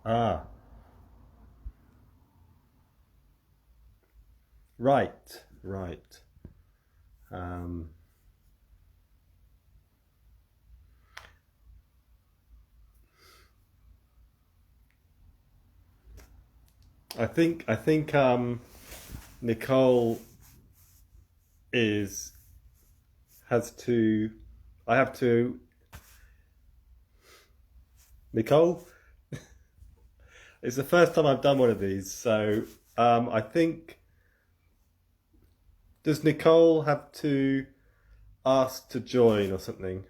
Ah, right, right. Um, I think Nicole is has to. I have to. Nicole, it's the first time I've done one of these, so I think does Nicole have to ask to join or something?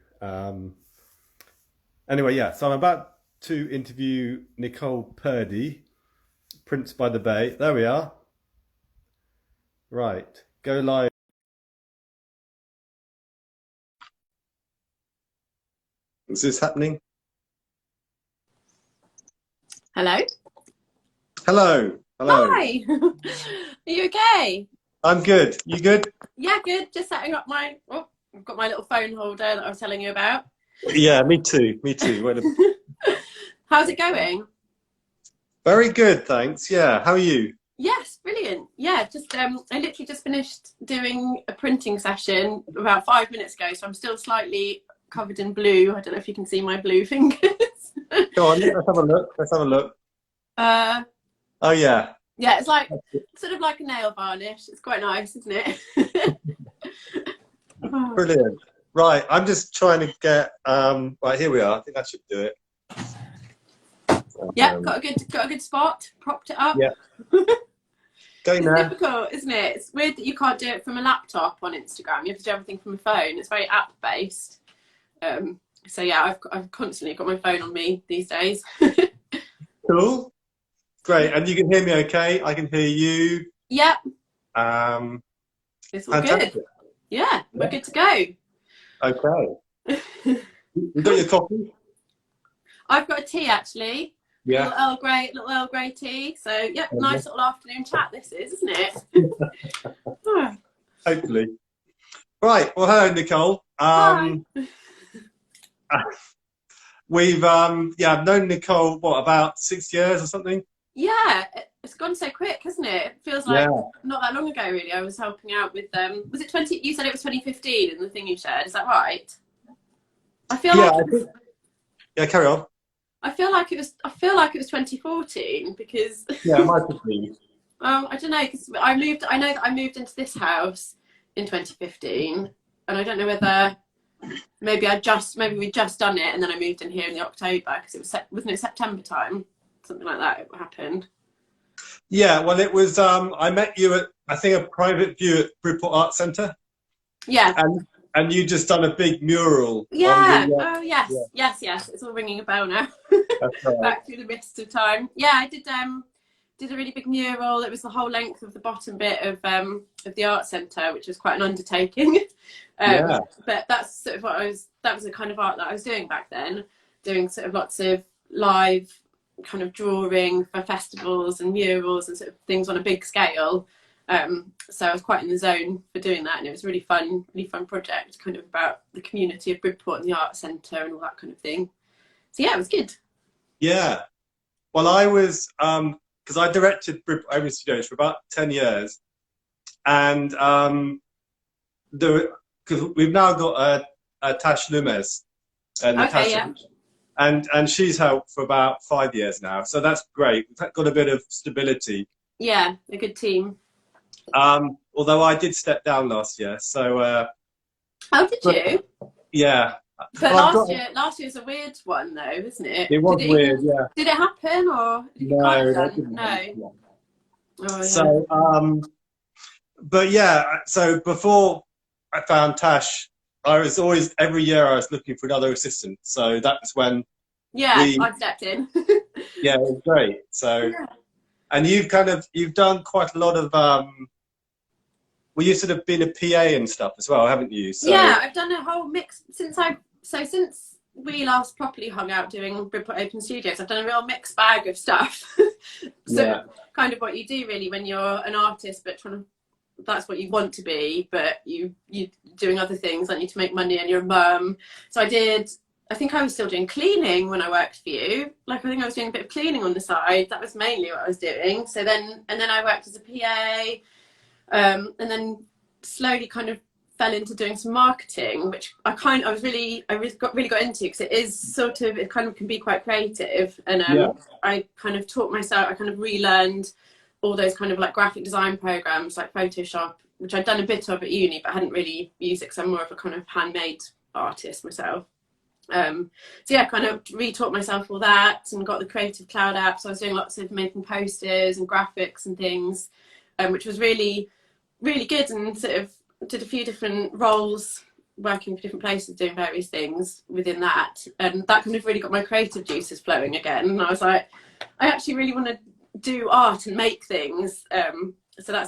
Anyway, yeah. So I'm about to interview Nicole Purdie, Prince by the Bay. There we are. Right, go live. Is this happening? Hello. Hello, hello. Hi. Are you okay? I'm good. You good? Yeah, good. Just setting up my. Oh, I've got my little phone holder that I was telling you about. Yeah, me too. Me too. How's it going? Very good, thanks. Yeah, how are you? Yes, brilliant. Yeah, just I literally just finished doing a printing session about 5 minutes ago, so I'm still slightly covered in blue. I don't know if you can see my blue fingers. Go on, let's have a look. Let's have a look. uh, Oh yeah, yeah, it's like sort of like a nail varnish. It's quite nice, isn't it? brilliant. Right, I'm just trying to get right here we are. I think that should do it. Yeah, Um, got a good spot. Propped it up. yeah, going It's there. difficult, isn't it? It's weird that you can't do it from a laptop on Instagram. You have to do everything from a phone. It's very app based. So yeah, I've constantly got my phone on me these days. Cool. Great. And you can hear me okay? I can hear you. Yep, Um, it's all good. fantastic. Yeah, we're Yeah. good to go. Okay. You got your coffee? I've got a tea actually. A Yeah. little Earl Grey tea. So yep, nice little afternoon chat this is, isn't it? Hopefully. Right. Well, hello, Nicole. Hi. We've yeah, I've known Nicole what about 6 years or something? Yeah, it's gone so quick, hasn't it? It feels like Yeah. not that long ago really. I was helping out with was it 20 you said it was 2015 in the thing you shared, is that right? I feel Yeah, like I it was think yeah, carry on. I feel like it was 2014 because Yeah, it might have been. I don't know because I know that I moved into this house in 2015 and I don't know whether maybe we'd just done it and then I moved in here in the October because it was wasn't it September time, something like that it happened. Yeah, well it was I met you at I think a private view at Bridport Art Centre Yeah. and you just done a big mural on the Yeah. Oh yeah, yes. It's all ringing a bell now. that's right. Back through the mist of time. Yeah, I did a really big mural. It was the whole length of the bottom bit of the art centre, which was quite an undertaking. Yeah. But that's sort of that was the kind of art that I was doing back then, doing sort of lots of live kind of drawing for festivals and murals and sort of things on a big scale. So I was quite in the zone for doing that, and it was a really fun project, kind of about the community of Bridport and the art centre and all that kind of thing. So yeah, it was good. Yeah. Well I was because I directed Bridport Open Studios for about 10 years and the because we've now got a Tash Lumes, Okay, Natasha, yeah, and she's helped for about 5 years now, so that's great. We've got a bit of stability. yeah, a good team. Although I did step down last year, so How did but you? yeah, But but I've got last year's a weird one though, isn't it? it was weird, yeah. Did it happen or you can't have No, that done? didn't No. happen. Oh yeah. So but yeah, so before I found Tash, I was always every year I was looking for another assistant. So that was when Yeah, we I stepped in. yeah, it was great. So Yeah. and you've done quite a lot of well, you've sort of been a PA and stuff as well, haven't you? So Yeah, I've done a whole mix since we last properly hung out doing Bridport Open Studios. I've done a real mixed bag of stuff. So yeah, kind of what you do really when you're an artist, but trying to that's what you want to be, but you doing other things like you to make money and you're a mum. So I did I think I was still doing cleaning when I worked for you. Like, I think I was doing a bit of cleaning on the side. That was mainly what I was doing. So then, and then I worked as a PA, and then slowly kind of fell into doing some marketing, which I really got into, because it is sort of, it kind of can be quite creative. And I kind of taught myself, I kind of relearned all those kind of like graphic design programs like Photoshop, which I'd done a bit of at uni, but I hadn't really used it because I'm more of a kind of handmade artist myself. So yeah, kind of retaught myself all that and got the Creative Cloud app. So I was doing lots of making posters and graphics and things, which was really, really good, and sort of did a few different roles working for different places doing various things within that. And that kind of really got my creative juices flowing again. And I was like, I actually really want to do art and make things. So I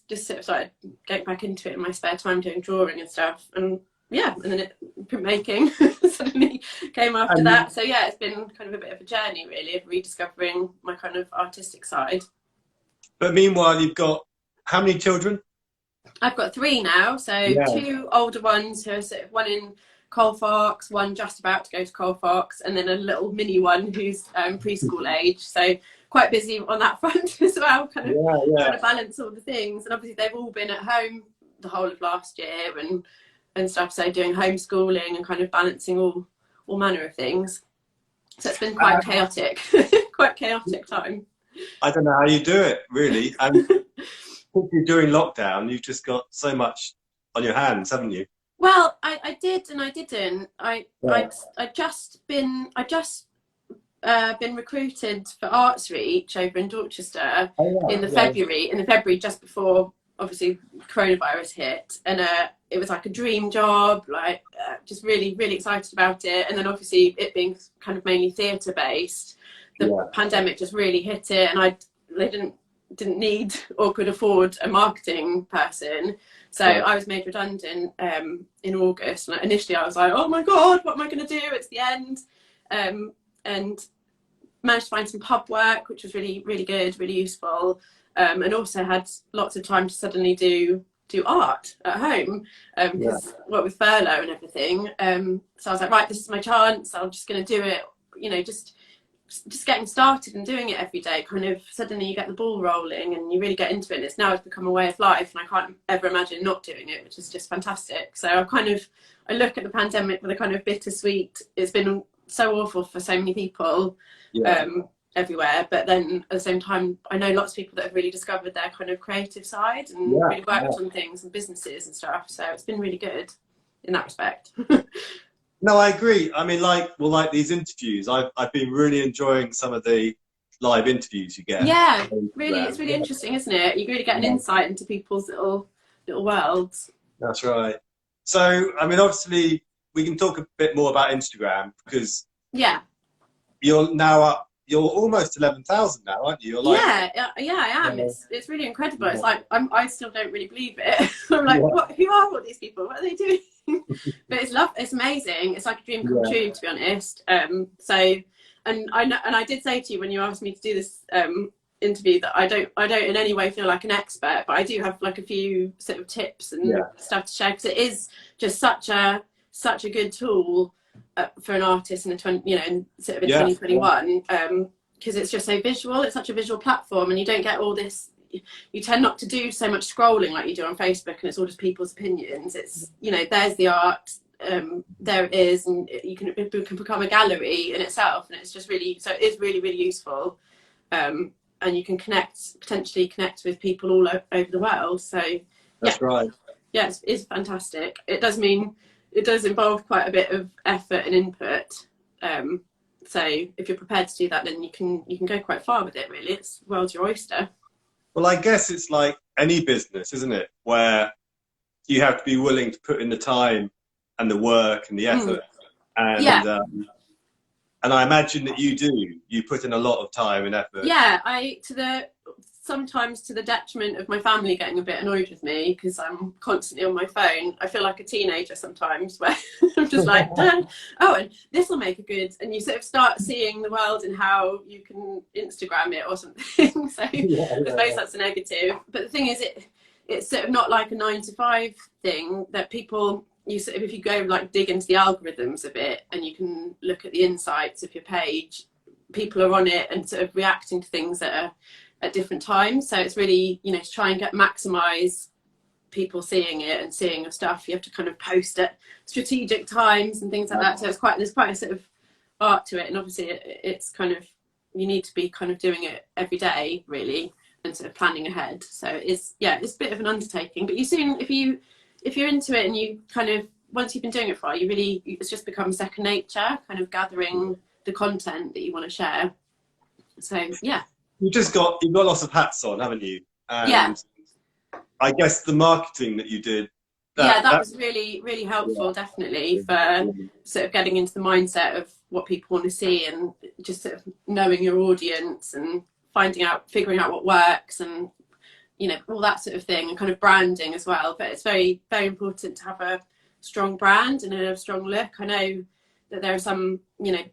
just sort of started getting back into it in my spare time, doing drawing and stuff. And yeah, and then printmaking suddenly came after that. So yeah, it's been kind of a bit of a journey really of rediscovering my kind of artistic side. But meanwhile, you've got how many children? I've got 3 now. So 2 older ones who are sort of, one in Colfax, one just about to go to Colfax, and then a little mini one who's preschool age. So quite busy on that front as well, kind of trying to balance all the things. And obviously they've all been at home the whole of last year and stuff, so doing homeschooling and kind of balancing all manner of things. So it's been quite chaotic, quite chaotic time. I don't know how you do it, really. And if you're doing lockdown, you've just got so much on your hands, haven't you? Well, I did and I didn't. I just been recruited for Arts Reach over in Dorchester in the February just before obviously coronavirus hit, and it was like a dream job, like just really, really excited about it. And then obviously it being kind of mainly theatre based, the pandemic just really hit it, and they didn't need or could afford a marketing person. So I was made redundant in August, and initially I was like, oh my god, what am I going to do? It's the end. And managed to find some pub work, which was really, really good, really useful, and also had lots of time to suddenly do art at home, because what with furlough and everything. So I was like, right, this is my chance. I'm just going to do it. You know, just getting started and doing it every day. Kind of suddenly you get the ball rolling and you really get into it. And it's become a way of life, and I can't ever imagine not doing it, which is just fantastic. So I look at the pandemic with a kind of bittersweet. It's been so awful for so many people everywhere, but then at the same time I know lots of people that have really discovered their kind of creative side and really worked on things and businesses and stuff, so it's been really good in that respect. No, I agree. I mean, like these interviews, I've been really enjoying some of the live interviews you get. Yeah, really, it's really interesting, isn't it? You really get an insight into people's little worlds. That's right. So I mean, obviously we can talk a bit more about Instagram, because you're now up. You're almost 11,000 now, aren't you? You're like, I am. It's really incredible. It's like I still don't really believe it. I'm like, what? Who are all these people? What are they doing? But it's amazing. It's like a dream come true, to be honest. So, and I did say to you when you asked me to do this interview that I don't in any way feel like an expert, but I do have like a few sort of tips and stuff to share, because it is just such a good tool for an artist in in 2021, because it's just so visual. It's such a visual platform, and you don't get all this. You tend not to do so much scrolling like you do on Facebook, and it's all just people's opinions. It's there's the art, there it is, and it can become a gallery in itself, and it's just really it's really, really useful, and you can potentially connect with people all over the world. So that's right. Yeah, it's fantastic. It does involve quite a bit of effort and input. So if you're prepared to do that, then you can go quite far with it, really. It's the world's your oyster. Well, I guess it's like any business, isn't it? Where you have to be willing to put in the time and the work and the effort. And I imagine that you put in a lot of time and effort. Yeah, sometimes to the detriment of my family getting a bit annoyed with me because I'm constantly on my phone. I feel like a teenager sometimes, where I'm just like, Dad, and this will make a good, and you sort of start seeing the world and how you can Instagram it or something. So I suppose that's a negative. But the thing is, it's sort of not like a 9 to 5 thing that people you sort of, if you go like dig into the algorithms a bit and you can look at the insights of your page, people are on it and sort of reacting to things that are at different times. So it's really, you know, to try and maximize people seeing it and seeing your stuff, you have to kind of post at strategic times and things like that. So there's quite a sort of art to it, and obviously it's kind of, you need to be kind of doing it every day really and sort of planning ahead. So it's a bit of an undertaking, but you soon, if you're into it and you kind of, once you've been doing it for a while, it's just become second nature, kind of gathering the content that you want to share. So yeah, you've got lots of hats on, haven't you? And I guess the marketing that you did, that was really, really helpful, definitely, for sort of getting into the mindset of what people want to see, and just sort of knowing your audience and figuring out what works, and, you know, all that sort of thing, and kind of branding as well. But it's very, very important to have a strong brand and a strong look. I know that there are some, you know,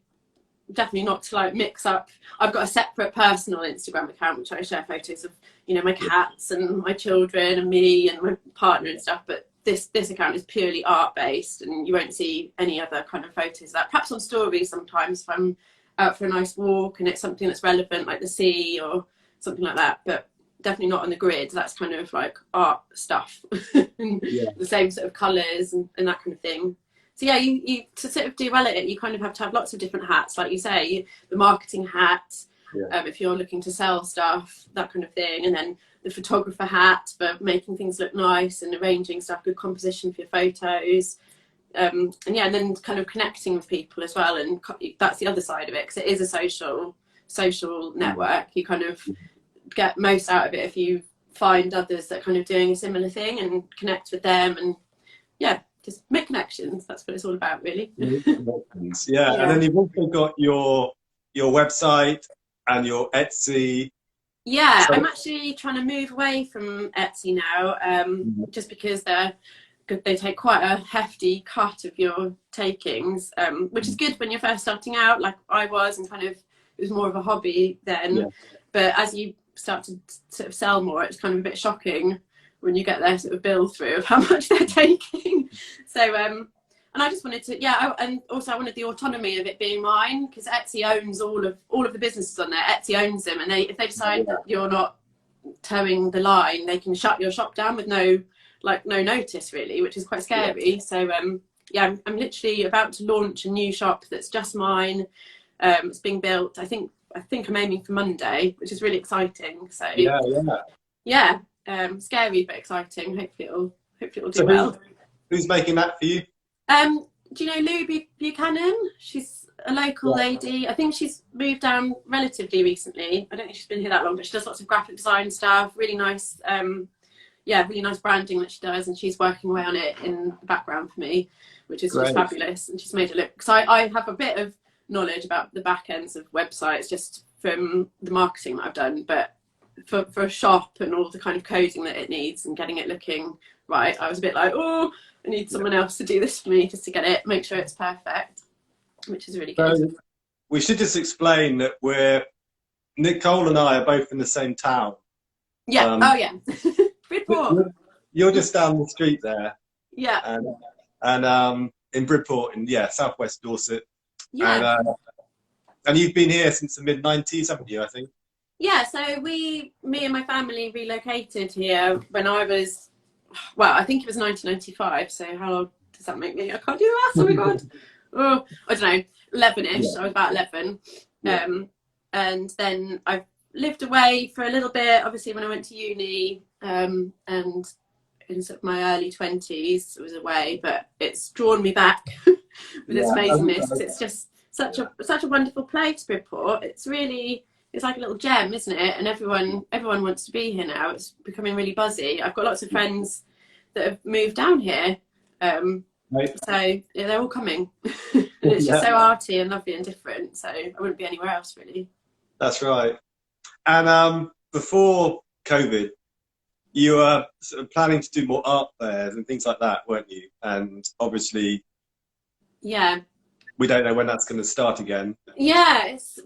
definitely not to like mix up. I've got a separate personal Instagram account which I share photos of, you know, my cats and my children and me and my partner and stuff, but this account is purely art based, and you won't see any other kind of photos of that. Perhaps on stories sometimes if I'm out for a nice walk and it's something that's relevant, like the sea or something like that, but definitely not on the grid. That's kind of like art stuff. The same sort of colours and that kind of thing. So yeah, you to sort of do well at it, you kind of have to have lots of different hats, like you say, the marketing hat, if you're looking to sell stuff, that kind of thing, and then the photographer hat for making things look nice and arranging stuff, good composition for your photos, and then kind of connecting with people as well. And that's the other side of it, because it is a social network. You kind of get most out of it if you find others that are kind of doing a similar thing and connect with them, and just make connections. That's what it's all about, really. And then you've also got your website and your Etsy. I'm actually trying to move away from Etsy now, just because they take quite a hefty cut of your takings, which is good when you're first starting out, like I was, and kind of, it was more of a hobby then. But as you start to sort of sell more, it's kind of a bit shocking when you get their sort of bill through of how much they're taking. So and I just wanted to, and also I wanted the autonomy of it being mine, because Etsy owns all of the businesses on there. Etsy owns them, and if they decide that you're not towing the line, they can shut your shop down with no notice really, which is quite scary. So I'm literally about to launch a new shop that's just mine. It's being built. I think I'm aiming for Monday, which is really exciting. So scary but exciting. Hopefully it'll do well. Who's making that for you? Do you know Lou Buchanan? She's a local lady. I think she's moved down relatively recently. I don't think she's been here that long, but she does lots of graphic design stuff. Really nice, really nice branding that she does, and she's working away on it in the background for me, which is fabulous. And she's made it look, because I have a bit of knowledge about the back ends of websites just from the marketing that I've done, but for a shop and all the kind of coding that it needs and getting it looking right, I was a bit like, I need someone else to do this for me, just to make sure it's perfect, which is really good. So we should just explain that Nicole and I are both in the same town. Bridport. You're just down the street there. And in Bridport, in southwest Dorset. And you've been here since the mid-90s, haven't you, I think? So me and my family relocated here when I was, I think it was 1995. So how old does that make me? I can't do the maths. Oh my god. I don't know, 11ish. I was about 11. And then I lived away for a little bit, obviously when I went to uni, and in sort of my early 20s I was away, but it's drawn me back with its amazingness, because it's just such a wonderful place, Bridport. It's like a little gem, isn't it? And everyone wants to be here now. It's becoming really buzzy. I've got lots of friends that have moved down here, so they're all coming. And it's just so arty and lovely and different, so I wouldn't be anywhere else really. That's right. And before COVID, you were sort of planning to do more art fairs and things like that, weren't you? And obviously we don't know when that's going to start again. It's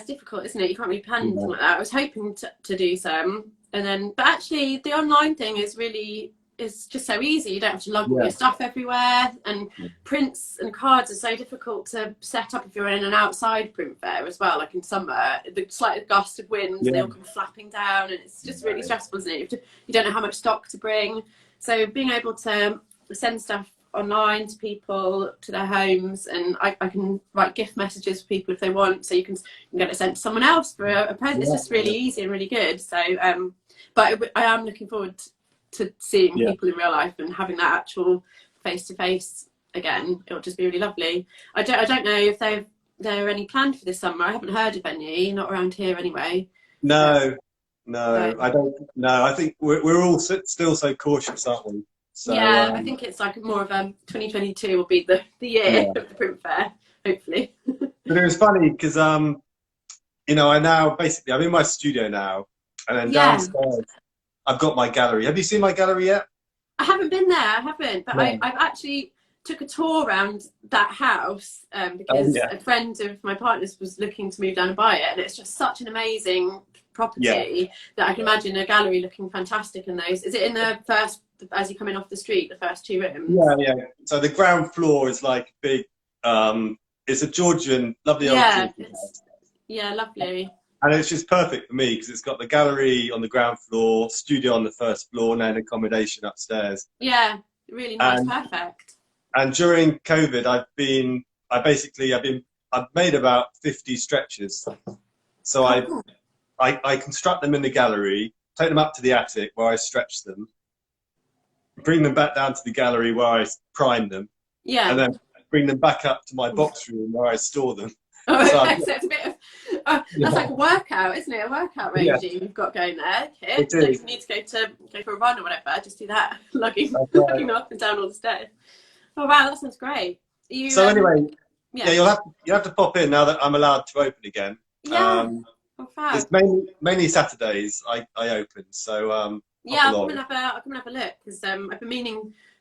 difficult, isn't it? You can't really plan anything like that. I was hoping to do some, but actually the online thing is really is just so easy. You don't have to lug all Yeah. your stuff everywhere, and prints and cards are so difficult to set up if you're in an outside print fair as well. Like in summer, the slight gust of wind, and they all come flapping down, and it's just really stressful, isn't it? You don't know how much stock to bring. So being able to send stuff online to people to their homes, and I can write gift messages for people if they want, so you can get it sent to someone else for a present. It's just really easy and really good. So but I am looking forward to seeing people in real life and having that actual face-to-face again. It'll just be really lovely. I don't know if there are any planned for this summer. I haven't heard of any, not around here anyway. No, I don't. No, I think we're all still so cautious, aren't we? So, yeah, I think it's like more of 2022 will be the year of the print fair, hopefully. But it was funny because you know, I'm in my studio now, and then downstairs I've got my gallery. Have you seen my gallery yet? I haven't been there. I haven't, but I've actually took a tour around that house because a friend of my partner's was looking to move down and buy it, and it's just such an amazing property that I can imagine a gallery looking fantastic in those. Is it in the first, as you come in off the street, the first 2 rooms? Yeah. So the ground floor is like big. It's a Georgian, lovely old Georgian house. Yeah, lovely. And it's just perfect for me because it's got the gallery on the ground floor, studio on the first floor, and then accommodation upstairs. Yeah, really nice, perfect. And during COVID, I've made about 50 stretchers. So I construct them in the gallery, take them up to the attic where I stretch them, bring them back down to the gallery where I prime them, and then bring them back up to my box room where I store them. Oh, so it's a bit of that's like a workout, isn't it? A workout regime you've got going there, Kit. So if you need to go for a run or whatever, just do that, lugging up and down all the stairs. Oh wow, that sounds great. Anyway, you'll have to pop in now that I'm allowed to open again. Yeah. It's mainly Saturdays I open, so I'll come and have a look because I've been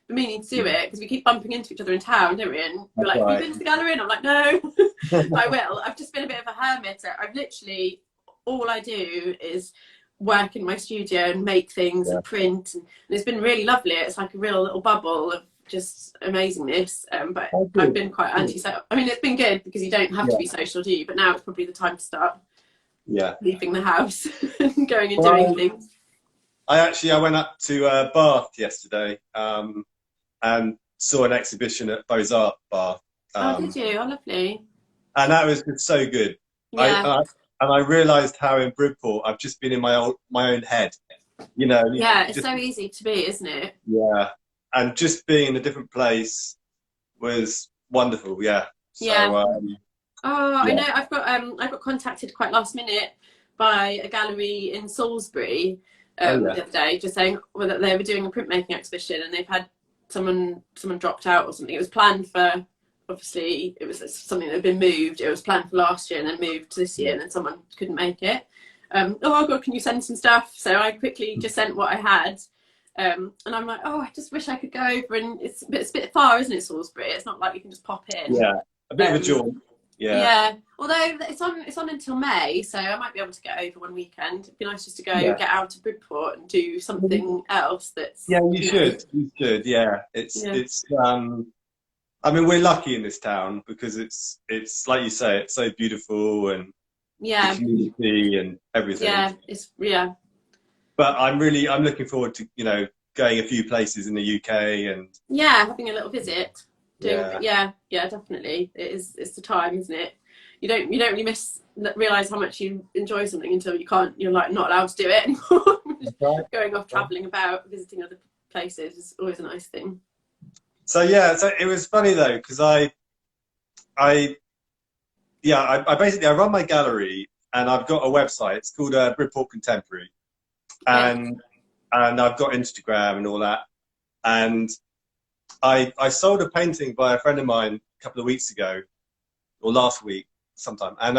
meaning to do it because we keep bumping into each other in town, don't we? And you're like, have you been to the gallery? And I'm like, no. I will. I've just been a bit of a hermit. I've literally, all I do is work in my studio and make things and print, and it's been really lovely. It's like a real little bubble of just amazingness. But I've been quite anti-social. I mean, it's been good because you don't have to be social, do you? But now it's probably the time to start leaving the house and going and doing things. I went up to Bath yesterday and saw an exhibition at Beaux-Arts Bath. Did you? Oh, lovely. And that was just so good. Yeah. I realised how in Bridport I've just been in my own head. You know. Yeah, it's so easy to be, isn't it? Yeah. And just being in a different place was wonderful. Yeah. So, I know. I got contacted quite last minute by a gallery in Salisbury the other day, just saying that they were doing a printmaking exhibition and they've had someone dropped out or something. It was planned for, obviously, it was something that had been moved. It was planned for last year and then moved to this year, and then someone couldn't make it. Oh God, can you send some stuff? So I quickly just sent what I had. And I'm like, I just wish I could go over, and it's a bit far, isn't it, Salisbury? It's not like you can just pop in. Yeah, a bit of a jaunt. Yeah. Although it's on until May, so I might be able to get over one weekend. It'd be nice just to go get out to Bridport and do something else. That's you should. Yeah, it's. I mean, we're lucky in this town because it's like you say, it's so beautiful and the community and everything. Yeah, But I'm looking forward to going a few places in the UK and having a little visit. Definitely. It's the time, isn't it? You don't really realise how much you enjoy something until you're like not allowed to do it anymore. Going off travelling about, visiting other places is always a nice thing. So it was funny though because I basically run my gallery and I've got a website. It's called Bridport Contemporary, and I've got Instagram and all that. And I sold a painting by a friend of mine a couple of weeks ago, or last week sometime, and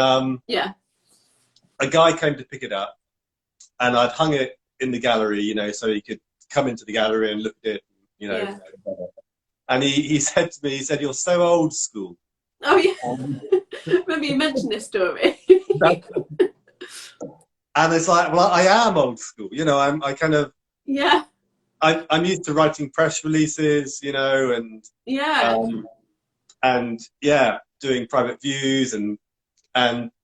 a guy came to pick it up, and I'd hung it in the gallery, so he could come into the gallery and look at it, And he said to me, "You're so old school." Oh yeah, remember you mentioned this story. And it's like, well, I am old school, I kind of. Yeah. I'm used to writing press releases, you know, Yeah. and yeah, doing private views and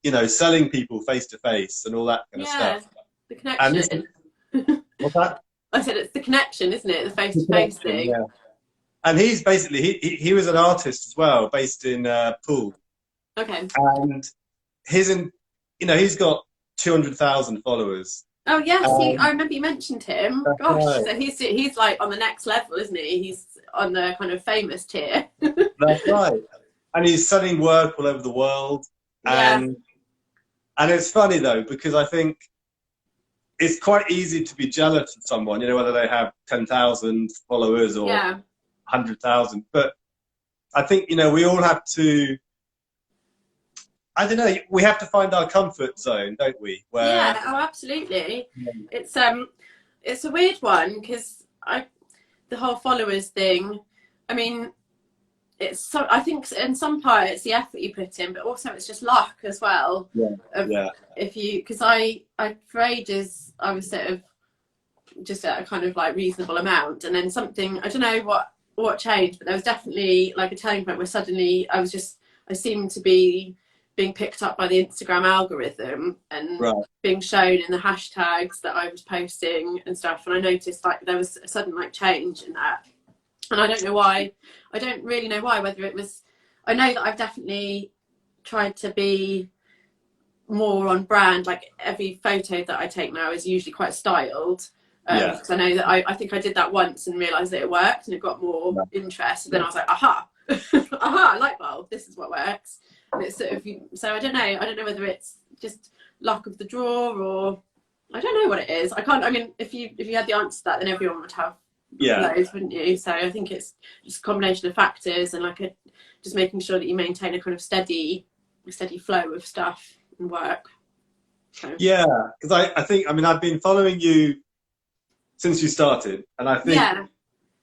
you know, selling people face to face and all that kind of Yeah. stuff. The And this connection. what's that? I said it's the connection, isn't it? The face The to face connection, thing. yeah. And he's basically he was an artist as well, based in Poole, Okay. and you know, he's got 200,000 followers. Oh yes, I Um, remember you mentioned him. that's Gosh, right. so he's like on the next level, isn't he? He's on the kind of famous tier. That's right. And he's selling work all over the world, Yeah, and it's funny though because I think it's quite easy to be jealous of someone, you know, whether they have 10,000 followers or yeah, 100,000. But I think, you know, we all have to, I don't know, we have to find our comfort zone, don't we? Where, yeah. Oh, absolutely. It's a weird one because the whole followers thing. I mean, it's so. I think in some part it's the effort you put in, but also it's just luck as well. yeah, Of yeah, if you, because I for ages I was sort of just at a kind of like reasonable amount, and then something, I don't know what changed, but there was definitely like a turning point where suddenly I seemed to be being picked up by the Instagram algorithm and right, being shown in the hashtags that I was posting and stuff, and I noticed like there was a sudden like change in that, and I don't know why. I don't really know why, whether it was, I know that I've definitely tried to be more on brand. Like every photo that I take now is usually quite styled, yeah, because I know that I think I did that once and realised that it worked and it got more yeah, interest. And then I was like, aha, aha, light bulb, this is what works. And it's sort of, so I don't know. I don't know whether it's just luck of the draw or I don't know what it is. I can't. I mean, if you had the answer to that, then everyone would have yeah. loads, wouldn't you? So I think it's just a combination of factors and like just making sure that you maintain a kind of steady flow of stuff and work. So. Yeah, because I think, I mean, I've been following you since you started, and I think Yeah,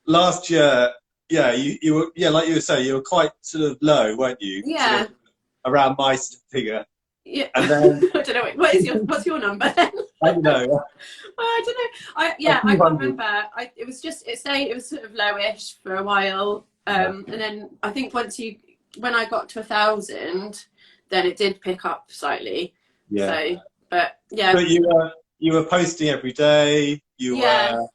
last year, yeah, you were, yeah, like you were saying, you were quite sort of low, weren't you? Sort yeah, of around my sort of figure. yeah. And then, I don't know. What's your number then? I don't know, I don't know. a I few can't hundred. remember. It was just it was sort of lowish for a while, and then I think when I got to 1,000, then it did pick up slightly. Yeah. So, but yeah, But you were posting every day. You yeah. were.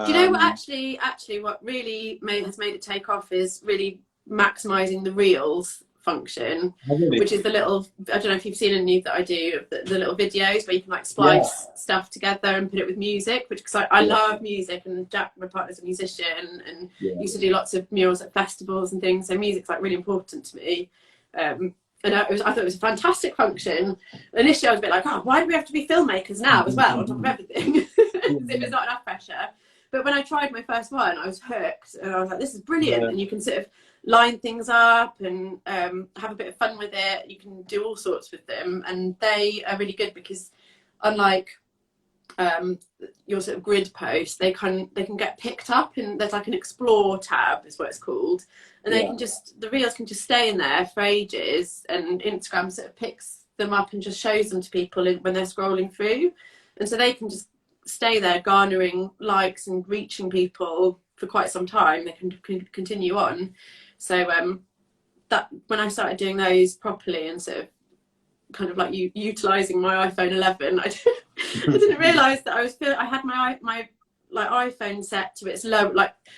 Do you know what actually what really has made it take off is really maximizing the reels function, Really? which is the little, I don't know if you've seen any that I do, the little videos where you can like Yeah. splice stuff together and put it with music, which because I Yeah. love music, and Jack, my partner's a musician and Yeah. used to do lots of murals at festivals and things, so music's like really important to me. And I thought it was a fantastic function. Initially I was a bit like, oh, why do we have to be filmmakers now as well on top of everything? As if there's not enough pressure. But when I tried my first one, I was hooked, and I was like, this is brilliant. Yeah. And you can sort of line things up and have a bit of fun with it. You can do all sorts with them, and they are really good because unlike your sort of grid posts, they can get picked up, and there's like an explore tab is what it's called, and they Yeah. can just, the reels can just stay in there for ages, and Instagram sort of picks them up and just shows them to people when they're scrolling through, and so they can just stay there garnering likes and reaching people for quite some time. They can continue on. So that when I started doing those properly and sort of kind of like utilizing my iPhone 11, I didn't realize that I had my like iPhone set to its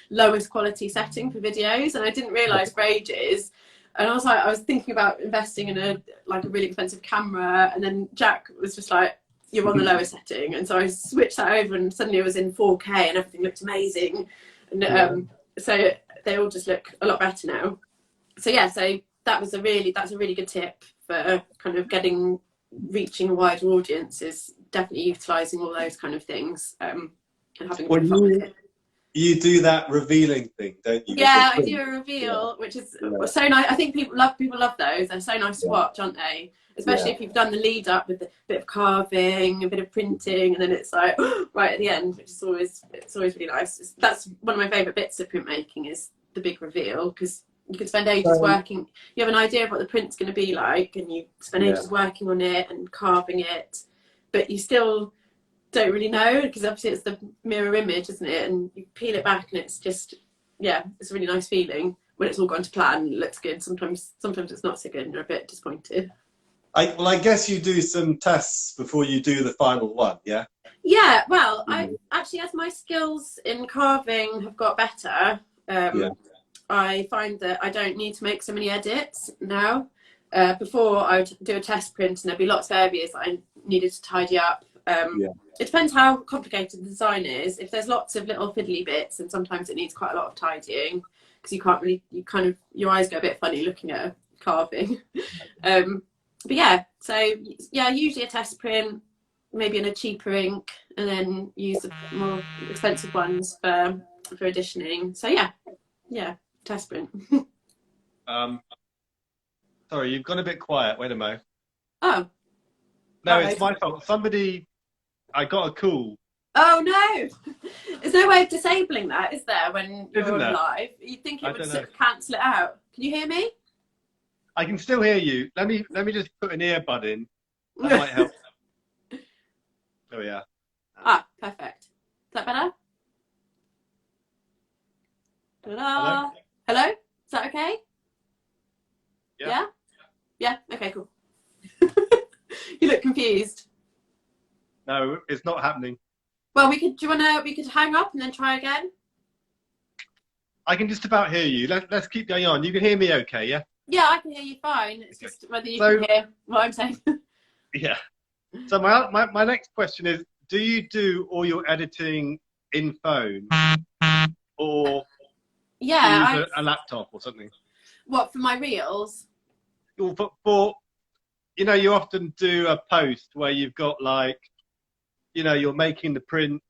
lowest quality setting for videos, and I didn't realize for ages. And I was thinking about investing in a really expensive camera, and then Jack was just like, you're on the lowest setting, and so I switched that over, and suddenly it was in 4K and everything looked amazing, and so they all just look a lot better now. So yeah, so that's a really good tip for kind of reaching a wider audience, is definitely utilising all those kind of things, and having a bit of fun with it. You do that revealing thing, don't you? Yeah, I do a reveal, which is so nice. I think people love those. They're so nice to watch, aren't they? Especially if you've done the lead up with a bit of carving, a bit of printing, and then it's like right at the end, which is always really nice. That's one of my favourite bits of printmaking, is the big reveal, because you can spend ages working. You have an idea of what the print's going to be like, and you spend ages working on it and carving it, but you still don't really know, because obviously it's the mirror image, isn't it? And you peel it back and it's just, yeah, it's a really nice feeling when it's all gone to plan and it looks good. Sometimes it's not so good and you're a bit disappointed. I guess you do some tests before you do the final one, yeah? Yeah, well, I actually, as my skills in carving have got better, I find that I don't need to make so many edits now. Before I would do a test print and there'd be lots of areas that I needed to tidy up. It depends how complicated the design is. If there's lots of little fiddly bits, and sometimes it needs quite a lot of tidying, because you can't really, your eyes go a bit funny looking at a carving. But yeah, so yeah, usually a test print, maybe in a cheaper ink, and then use the more expensive ones for editioning. So yeah, test print. Sorry, you've gone a bit quiet. Wait a moment. Oh. No, it's my fault. I got a call. Oh no! There's no way of disabling that, is there, when you're live? You'd think it would sort of cancel it out. Can you hear me? I can still hear you. Let me just put an earbud in. That might help. Oh yeah. Ah, perfect. Is that better? Ta-da! Hello? Is that okay? Yeah? Yeah? Okay, cool. You look confused. No, it's not happening. Well, we could hang up and then try again? I can just about hear you. Let's keep going on. You can hear me okay, yeah? Yeah, I can hear you fine. It's just whether you can hear what I'm saying. Yeah. So my next question is, do you do all your editing in phone or use a laptop or something? What, for my reels? For you often do a post where you've got like, you're making the print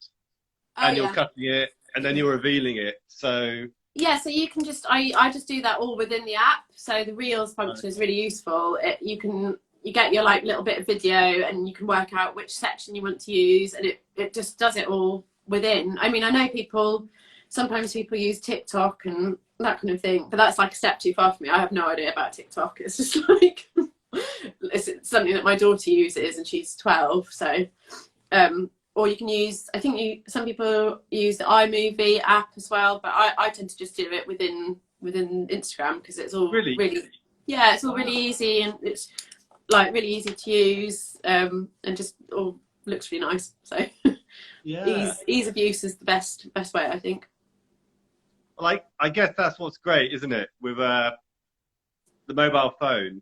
and you're cutting it and then you're revealing it. So yeah, so you can just I just do that all within the app. So the reels function is really useful. You get your like little bit of video and you can work out which section you want to use, and it just does it all within. I mean, I know sometimes people use TikTok and that kind of thing, but that's like a step too far for me. I have no idea about TikTok. It's just like it's something that my daughter uses and she's 12, so or you can use, some people use the iMovie app as well, but I tend to just do it within Instagram, because it's all really it's all really easy, and it's like really easy to use, and just all looks really nice. So yeah, ease of use is the best way, I think. Like, I guess that's what's great, isn't it, with the mobile phone?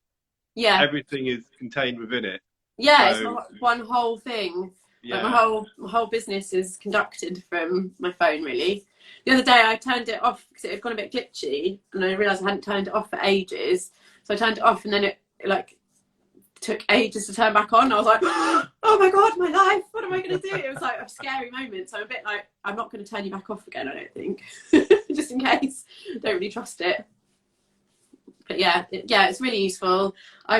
Yeah, everything is contained within it. Yeah, so it's one whole thing. Yeah. Like my whole business is conducted from my phone, really. The other day I turned it off because it had gone a bit glitchy, and I realised I hadn't turned it off for ages. So I turned it off, and then it like took ages to turn back on. I was like, oh my god, my life, what am I going to do? It was like a scary moment. So I'm a bit like, I'm not going to turn you back off again, I don't think. Just in case. Don't really trust it. But yeah, it's really useful. I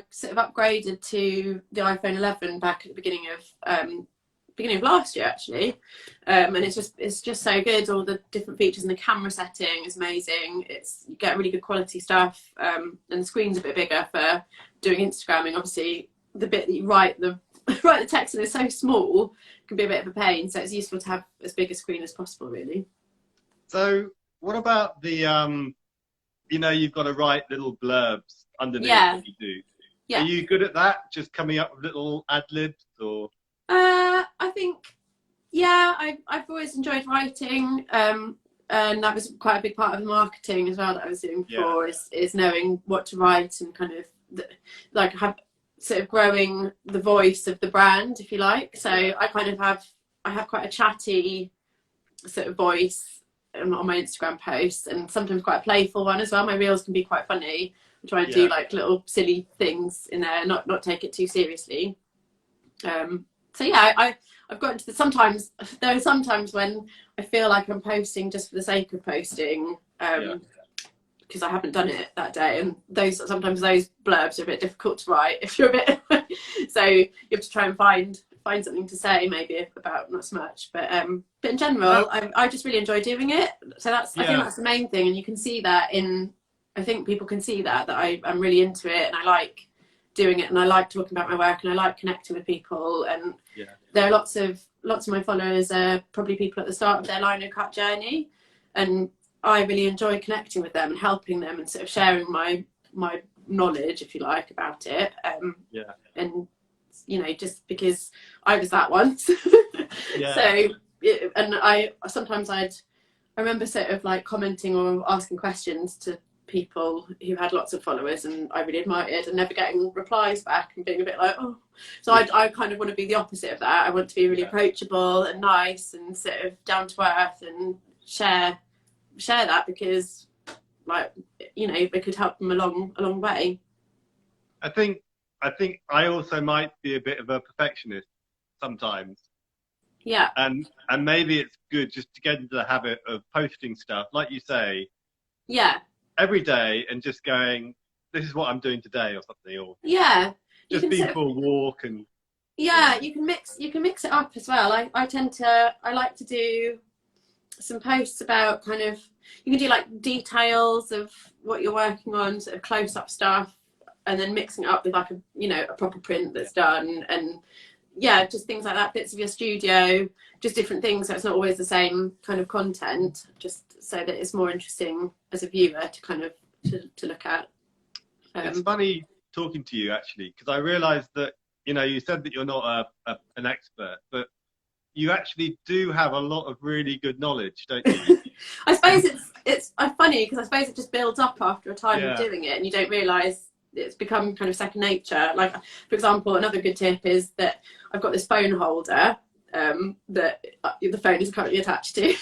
sort of upgraded to the iPhone 11 back at the beginning of last year, actually, and it's just so good. All the different features, and the camera setting is amazing. You get really good quality stuff, and the screen's a bit bigger for doing Instagramming. Obviously, the bit that you write the text in is so small, it can be a bit of a pain. So it's useful to have as big a screen as possible, really. So what about the you've got to write little blurbs underneath what you do. Yeah. Are you good at that? Just coming up with little ad libs, or? I think, I've always enjoyed writing, and that was quite a big part of the marketing as well that I was doing before. Is knowing what to write and kind of like have sort of growing the voice of the brand, if you like. So I have quite a chatty sort of voice on my Instagram posts, and sometimes quite a playful one as well. My reels can be quite funny. I try and do like little silly things in there, not take it too seriously. So yeah, I've got into there are sometimes when I feel like I'm posting just for the sake of posting, because I haven't done it that day, and sometimes those blurbs are a bit difficult to write if you're a bit so you have to try and find something to say, maybe about not so much, but in general, I just really enjoy doing it. So I think that's the main thing, and you can see that I think people can see that I'm really into it, and I like doing it, and I like talking about my work, and I like connecting with people. And there are lots of my followers are probably people at the start of their lino cut journey, and I really enjoy connecting with them and helping them and sort of sharing my knowledge, if you like, about it. And you know, just because I was that once. So, and I remember sort of like commenting or asking questions to people who had lots of followers and I really admired, and never getting replies back and being a bit like, oh. So I kind of want to be the opposite of that. I want to be really approachable and nice and sort of down to earth and share that, because, like, you know, it could help them a long way. I think I also might be a bit of a perfectionist sometimes. Yeah. And maybe it's good just to get into the habit of posting stuff, like you say. Yeah. Every day, and just going, this is what I'm doing today, or something, or just being for a walk. And you can mix it up as well. I like to do some posts about kind of, you can do like details of what you're working on, sort of close-up stuff, and then mixing it up with like a proper print that's done, and just things like that, bits of your studio, just different things, so it's not always the same kind of content, just so that it's more interesting as a viewer to kind of to look at. It's funny talking to you, actually, because I realised that, you know, you said that you're not an expert, but you actually do have a lot of really good knowledge, don't you? I suppose it's funny, because I suppose it just builds up after a time of doing it, and you don't realise it's become kind of second nature. Like, for example, another good tip is that I've got this phone holder that the phone is currently attached to.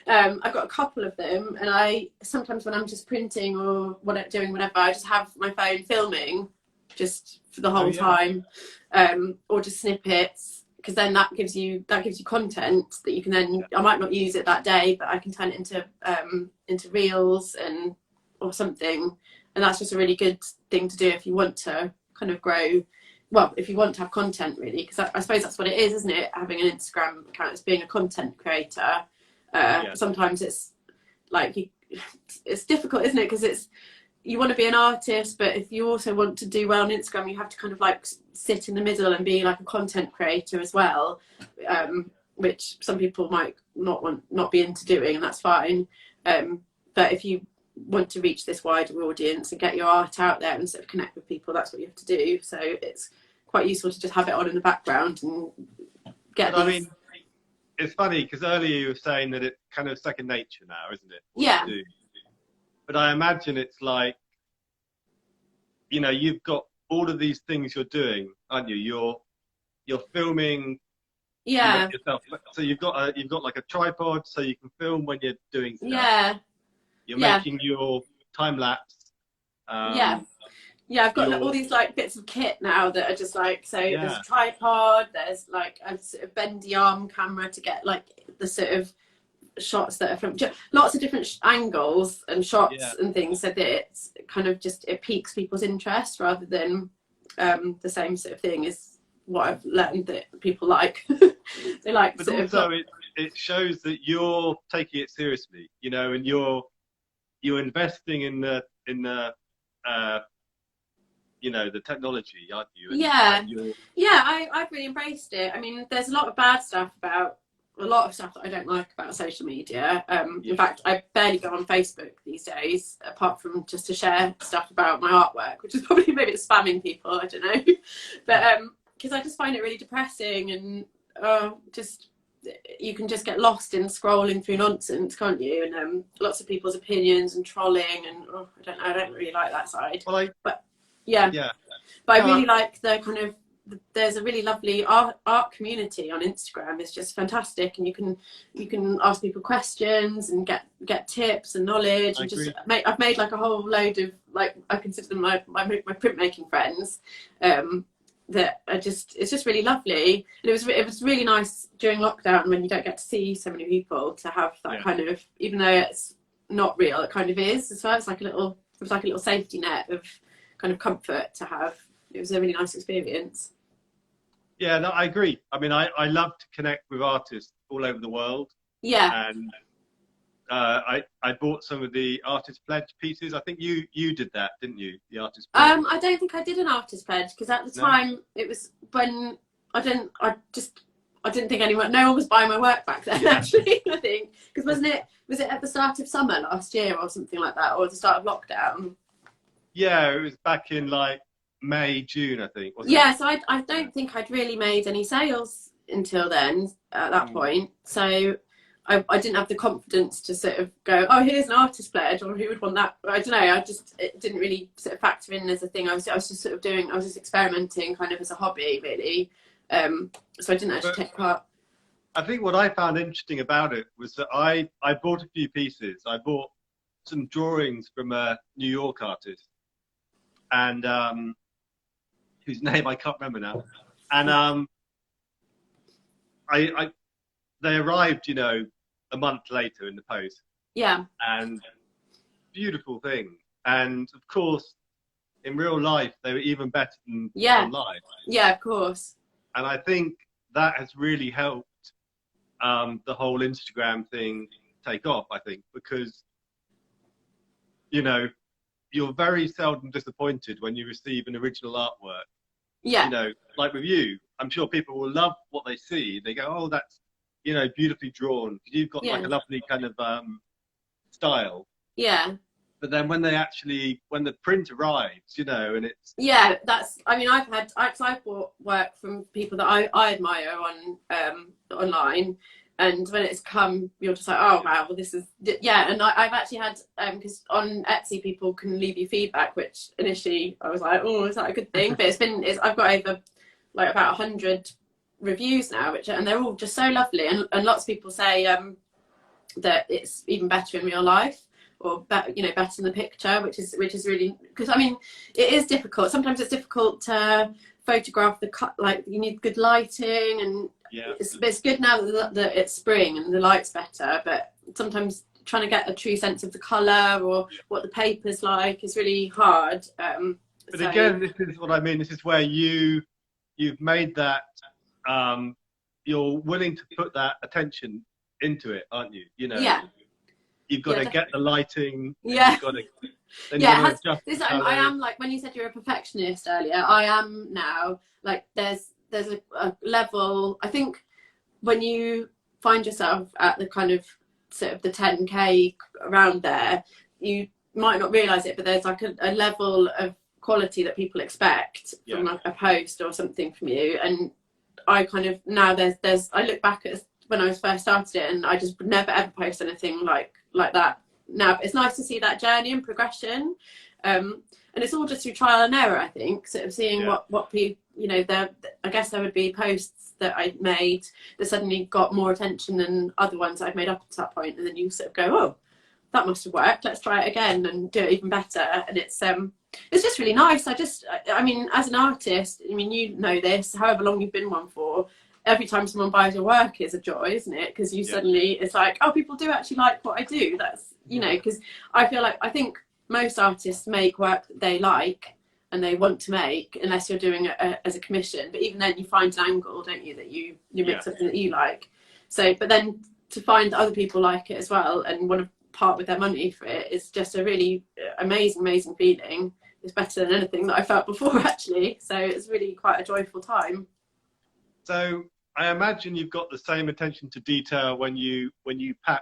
I've got a couple of them, and I sometimes, when I'm just printing or doing whatever, I just have my phone filming just for the whole time, or just snippets, because then that gives you content that you can then, I might not use it that day, but I can turn it into reels or something. And that's just a really good thing to do if you want to kind of grow. Well, if you want to have content, really, because I suppose that's what it is, isn't it? Having an Instagram account is being a content creator. Sometimes it's like it's difficult, isn't it? Because you want to be an artist, but if you also want to do well on Instagram, you have to kind of like sit in the middle and be like a content creator as well, which some people might not be into doing, and that's fine. But if you want to reach this wider audience and get your art out there and sort of connect with people, that's what you have to do. So it's quite useful to just have it on in the background and get these. I mean, it's funny because earlier you were saying that it's kind of second nature now, isn't it? Yeah. But I imagine it's like, you know, you've got all of these things you're doing, aren't you? You're filming. Yeah. Yourself. So you've got like a tripod, so you can film when you're doing stuff. Yeah. You're making your time lapse. I've got all these like bits of kit now that are just like, so there's a tripod, there's like a sort of bendy arm camera to get like the sort of shots that are from lots of different angles and shots and things, so that it's kind of just, it piques people's interest rather than the same sort of thing as what I've learned that people like. They like, but also it shows that you're taking it seriously, you know, and you're investing in the you know, the technology, aren't you? And I've really embraced it. I mean, there's a lot of bad stuff about, a lot of stuff that I don't like about social media. In fact, I barely go on Facebook these days, apart from just to share stuff about my artwork, which is probably, maybe it's spamming people, I don't know. But because I just find it really depressing, and you can just get lost in scrolling through nonsense, can't you? And lots of people's opinions and trolling, and I don't really like that side. Well, but I really like the kind of, there's a really lovely art community on Instagram. It's just fantastic, and you can ask people questions and get tips and knowledge. And just I've made like a whole load of, like, I consider them my printmaking friends. That are just, it's just really lovely. And it was really nice during lockdown, when you don't get to see so many people, to have that kind of, even though it's not real, it kind of is as well. It was like a little safety net of kind of comfort to have. It was a really nice experience. Yeah, no, I agree. I mean, I love to connect with artists all over the world. Yeah. I bought some of the Artist Pledge pieces. I think you did that, didn't you? The Artist Pledge. I don't think I did an Artist Pledge because at the No? time it was when I didn't think no one was buying my work back then. Yeah. Actually, I think because was it at the start of summer last year or something like that, or the start of lockdown? Yeah, it was back in like May, June, I think. Wasn't Yeah, it? so I don't think I'd really made any sales until then at that point. So I didn't have the confidence to sort of go, oh, here's an Artist Pledge, or who would want that? I don't know. It didn't really sort of factor in as a thing. I was just sort of I was just experimenting kind of as a hobby, really. So I didn't actually take part. I think what I found interesting about it was that I bought a few pieces. I bought some drawings from a New York artist, and whose name I can't remember now. And they arrived, you know, a month later in the post. Yeah. And beautiful thing. And of course, in real life, they were even better than online. Yeah, of course. And I think that has really helped the whole Instagram thing take off, I think, because, you know, you're very seldom disappointed when you receive an original artwork. Yeah. You know, like with you, I'm sure people will love what they see. They go, oh, that's, you know, beautifully drawn. You've got like a lovely kind of style. Yeah. But then when the print arrives, you know, and it's... Yeah, I've bought work from people that I admire online, and when it's come, you're just like, oh wow, well this is, yeah. And I've actually had, because on Etsy people can leave you feedback, which initially I was like, oh, is that a good thing? But I've got over like about 100 reviews now, and they're all just so lovely, and lots of people say that it's even better in real life, or better in the picture, which is really, because I mean it is difficult. Sometimes it's difficult to photograph the cut, like you need good lighting, and it's good now that it's spring and the light's better, but sometimes trying to get a true sense of the colour or what the paper's like is really hard. But again, this is what I mean. This is where you've made that, you're willing to put that attention into it, aren't you? You know, you've got to get the lighting. Yeah. You've got to, I am, like when you said you're a perfectionist earlier, I am now. Like there's a level, I think, when you find yourself at the kind of sort of the 10k around there, you might not realise it, but there's like a level of quality that people expect from like a post or something from you. And I kind of now I look back at when I first started it, and I just would never ever post anything like that now. But it's nice to see that journey and progression, and it's all just through trial and error, I think, sort of seeing what people, you know, I guess there would be posts that I made that suddenly got more attention than other ones I'd made up to that point, and then you sort of go, oh, that must have worked, let's try it again and do it even better. And it's just really nice. I mean, as an artist, I mean, you know this, however long you've been one for, every time someone buys your work is a joy, isn't it? Because you suddenly, it's like, oh, people do actually like what I do. That's, you know, because I think most artists make work that they like and they want to make, unless you're doing it as a commission. But even then you find an angle, don't you, that you make something that you like. So, but then to find that other people like it as well and want to part with their money for it is just a really amazing feeling. It's better than anything that I felt before, actually. So it's really quite a joyful time. So I imagine you've got the same attention to detail when you pack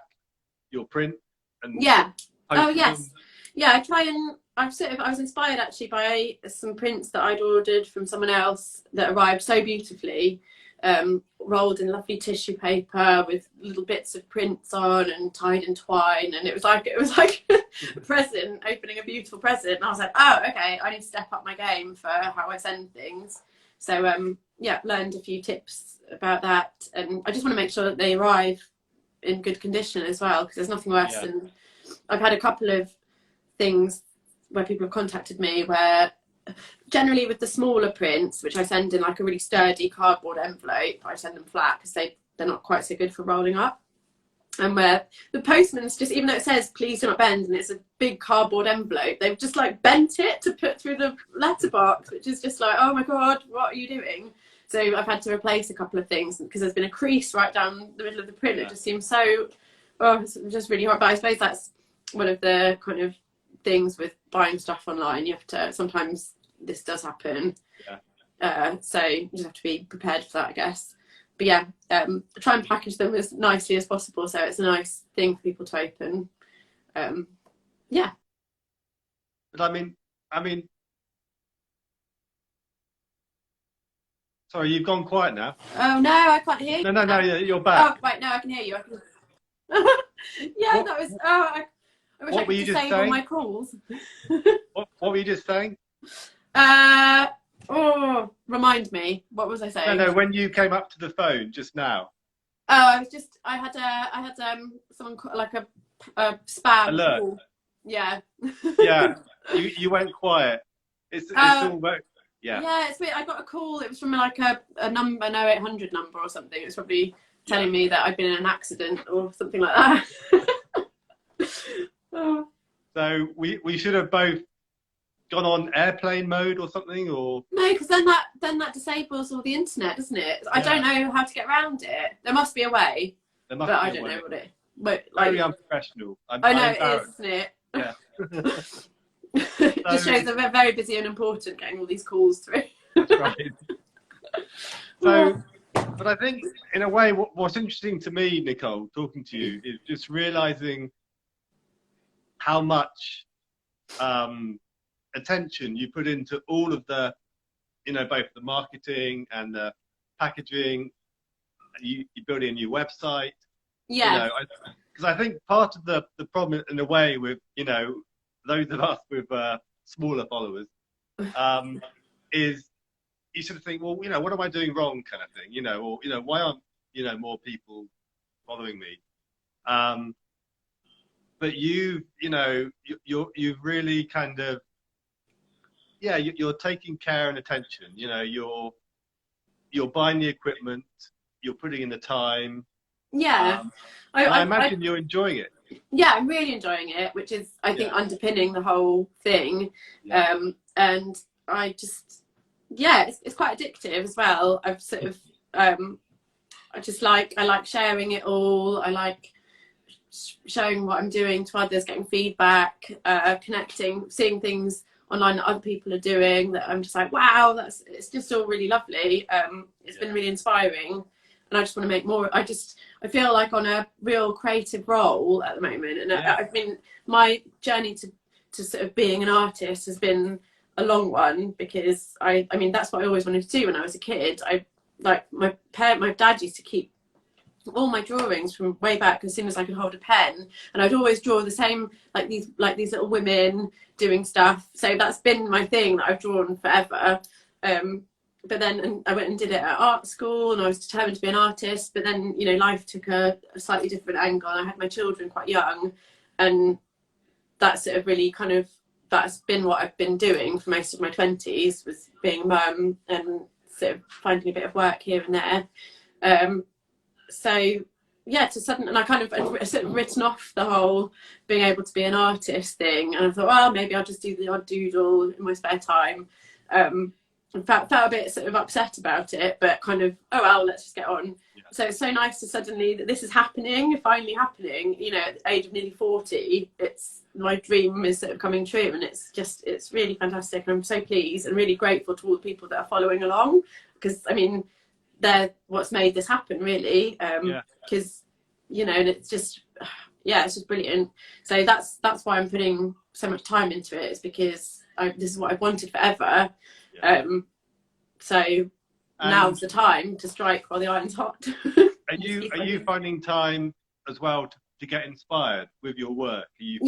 your print and oh yes them. Yeah, I try and I was inspired actually by some prints that I'd ordered from someone else that arrived so beautifully, rolled in lovely tissue paper with little bits of prints on and tied in twine, and it was like a present, opening a beautiful present. And I was like, oh, okay, I need to step up my game for how I send things. So learned a few tips about that, and I just want to make sure that they arrive in good condition as well, because there's nothing worse than, I've had a couple of things where people have contacted me where, generally with the smaller prints, which I send in like a really sturdy cardboard envelope, I send them flat because they're not quite so good for rolling up, and where the postman's just, even though it says please do not bend and it's a big cardboard envelope, they've just like bent it to put through the letterbox, which is just like, oh my god, what are you doing? So I've had to replace a couple of things because there's been a crease right down the middle of the print. It just seems so Oh, it's just really hard. But I suppose that's one of the kind of things with buying stuff online. You have to, sometimes this does happen. So you just have to be prepared for that, I guess. But yeah, try and package them as nicely as possible so it's a nice thing for people to open. Yeah. But I mean, sorry, you've gone quiet now. Oh no, I can't hear you. No, you're back. Oh, right, now I can hear you. Yeah, What, that was. Oh, I wish I could disable my calls. what were you just saying? Oh, remind me. What was I saying? No, when you came up to the phone just now. Oh, I had someone like a spam Alert. call. Yeah. Yeah, you went quiet. It's all yeah. Yeah, it's weird. I got a call. It was from like a number, no 800 number or something. It's probably telling me that I've been in an accident or something like that. Oh. So we should have both gone on airplane mode or something, or no, because then that disables all the internet, doesn't it? I don't know how to get around it. There must be a way, but I don't know what it. But like, very unprofessional. I know it is, isn't it? Yeah. It just shows that we're very busy and important getting all these calls through. That's right. So, but I think in a way, what's interesting to me, Nicole, talking to you, is just realizing how much attention you put into all of the, both the marketing and the packaging. You're building a new website. Yeah. Because I think part of the problem in a way with, those of us with smaller followers is you sort of think, well, what am I doing wrong kind of thing, or, why aren't, more people following me? But you've really kind of, you're taking care and attention, you're buying the equipment, you're putting in the time. Yeah. I imagine you're enjoying it. Yeah, I'm really enjoying it, which is, I think, underpinning the whole thing. Yeah. And I just, it's quite addictive as well. I've sort of, I like sharing it all. I like showing what I'm doing to others, getting feedback, connecting, seeing things online that other people are doing that I'm just like, wow, it's just all really lovely. It's been really inspiring. And I just want to make more. I feel like on a real creative role at the moment. And I've been, my journey to sort of being an artist has been a long one, because I mean, that's what I always wanted to do when I was a kid. My dad used to keep all my drawings from way back as soon as I could hold a pen. And I'd always draw the same, like these little women doing stuff. So that's been my thing that I've drawn forever. But then I went and did it at art school, and I was determined to be an artist. But then, life took a slightly different angle. I had my children quite young, and that sort of really that's been what I've been doing for most of my 20s, was being a mum and sort of finding a bit of work here and there. And I kind of sort of written off the whole being able to be an artist thing. And I thought, well, maybe I'll just do the odd doodle in my spare time. Felt a bit sort of upset about it, but kind of, oh well, let's just get on. Yeah. So it's so nice to suddenly that this is finally happening. At the age of nearly 40, my dream is sort of coming true, and it's really fantastic. And I'm so pleased and really grateful to all the people that are following along, because I mean, they're what's made this happen, really. Because and it's just brilliant. So that's why I'm putting so much time into it. Is because this is what I've wanted forever. So now's the time to strike while the iron's hot. Are you finding time as well to get inspired with your work? The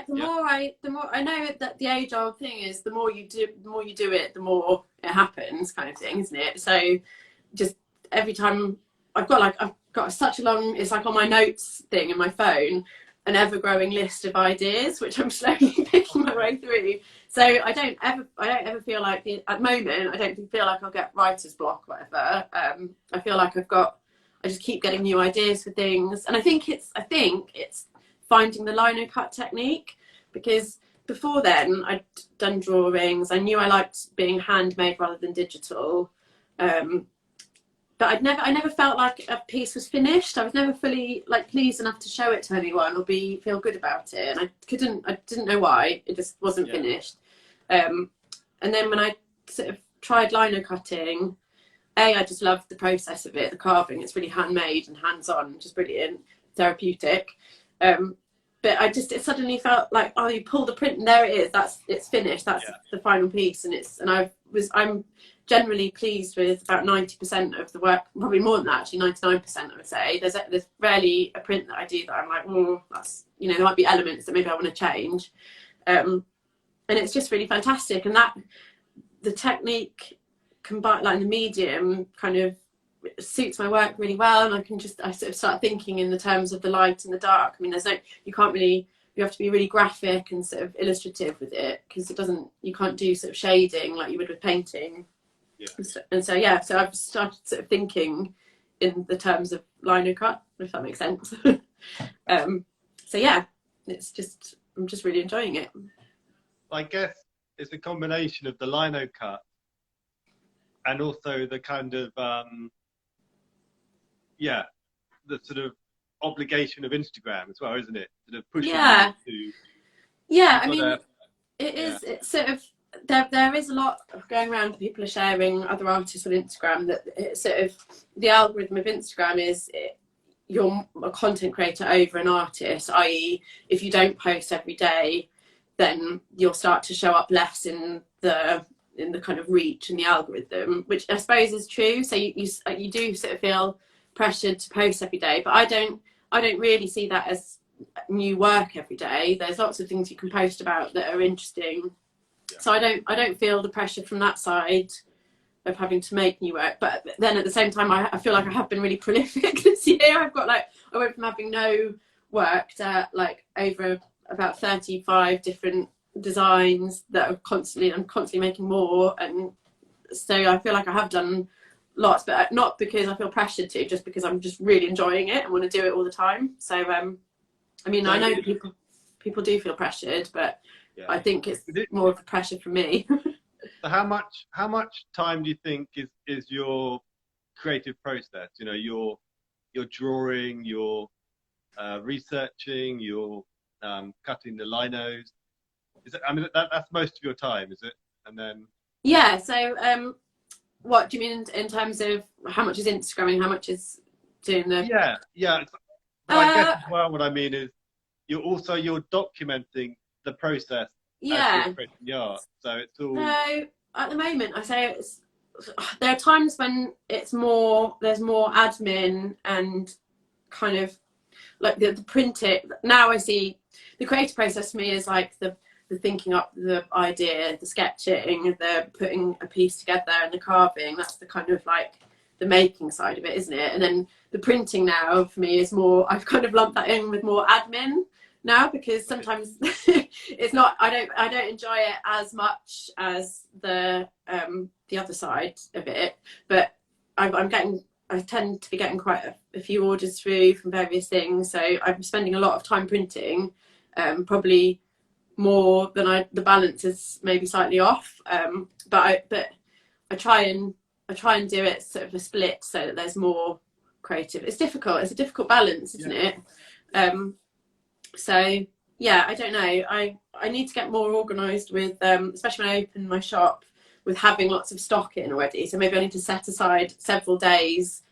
more I know that the age old thing is, the more you do it, the more it happens, kind of thing, isn't it? So just every time I've got such a long, it's like on my notes thing in my phone, an ever-growing list of ideas, which I'm slowly picking my way through. So I don't ever feel like, at the moment, I don't feel like I'll get writer's block or whatever. I feel like I just keep getting new ideas for things. And I think it's finding the lino cut technique, because before then I'd done drawings. I knew I liked being handmade rather than digital. but I never felt like a piece was finished. I was never fully like pleased enough to show it to anyone or feel good about it, and I didn't know why. It just wasn't finished. And then when I sort of tried lino cutting, I just loved the process of it, the carving. It's really handmade and hands-on, just brilliant, therapeutic. But it suddenly felt like, oh, you pull the print and there it is. It's finished. That's the final piece, and I'm generally pleased with about 90% of the work, probably more than that, actually 99% I would say. There's rarely a print that I do that I'm like, oh, that's, you know, there might be elements that maybe I want to change, and it's just really fantastic. And that the technique combined, like the medium, kind of suits my work really well, and I sort of start thinking in the terms of the light and the dark. I mean, you have to be really graphic and sort of illustrative with it, because you can't do sort of shading like you would with painting. So I've started sort of thinking in the terms of lino cut, if that makes sense. So yeah, I'm just really enjoying it. I guess it's a combination of the lino cut and also the kind of the sort of obligation of Instagram as well, isn't it? Sort of pushing you to. I mean, it's sort of there is a lot going around. People are sharing other artists on Instagram that it's sort of the algorithm of Instagram is you're a content creator over an artist, i.e. if you don't post every day, then you'll start to show up less in the kind of reach and the algorithm, which I suppose is true. So you do sort of feel pressured to post every day, but I don't really see that as new work every day. There's lots of things you can post about that are interesting. So I don't feel the pressure from that side of having to make new work. But then at the same time, I feel like I have been really prolific this year. I went from having no work to like over about 35 different designs that I'm constantly making more, and so I feel like I have done lots, but not because I feel pressured to, just because I'm just really enjoying it and want to do it all the time. So I mean, I know that people do feel pressured, but I think it's more of a pressure for me. So how much time do you think is your creative process? You know, your drawing, your researching, your cutting the linos. Is it? I mean, that's most of your time, is it? And then so what do you mean in terms of how much is Instagramming, how much is doing the So I guess as well what I mean is you're documenting the process as you're creating the art, so it's all. So at the moment I say there are times when there's more admin and kind of like the print it. Now I see the creative process for me is like the thinking up the idea, the sketching, the putting a piece together and the carving. That's the kind of like the making side of it, isn't it? And then the printing now for me is more, I've kind of lumped that in with more admin now, because sometimes it's not, I don't enjoy it as much as the other side of it, but I tend to be getting quite a few orders through from various things, so I'm spending a lot of time printing, probably more than the balance is maybe slightly off, but I try and do it sort of a split so that there's more creative. It's difficult. It's a difficult balance, isn't it? So yeah, I don't know. I need to get more organised with, especially when I open my shop, with having lots of stock in already. So maybe I need to set aside several days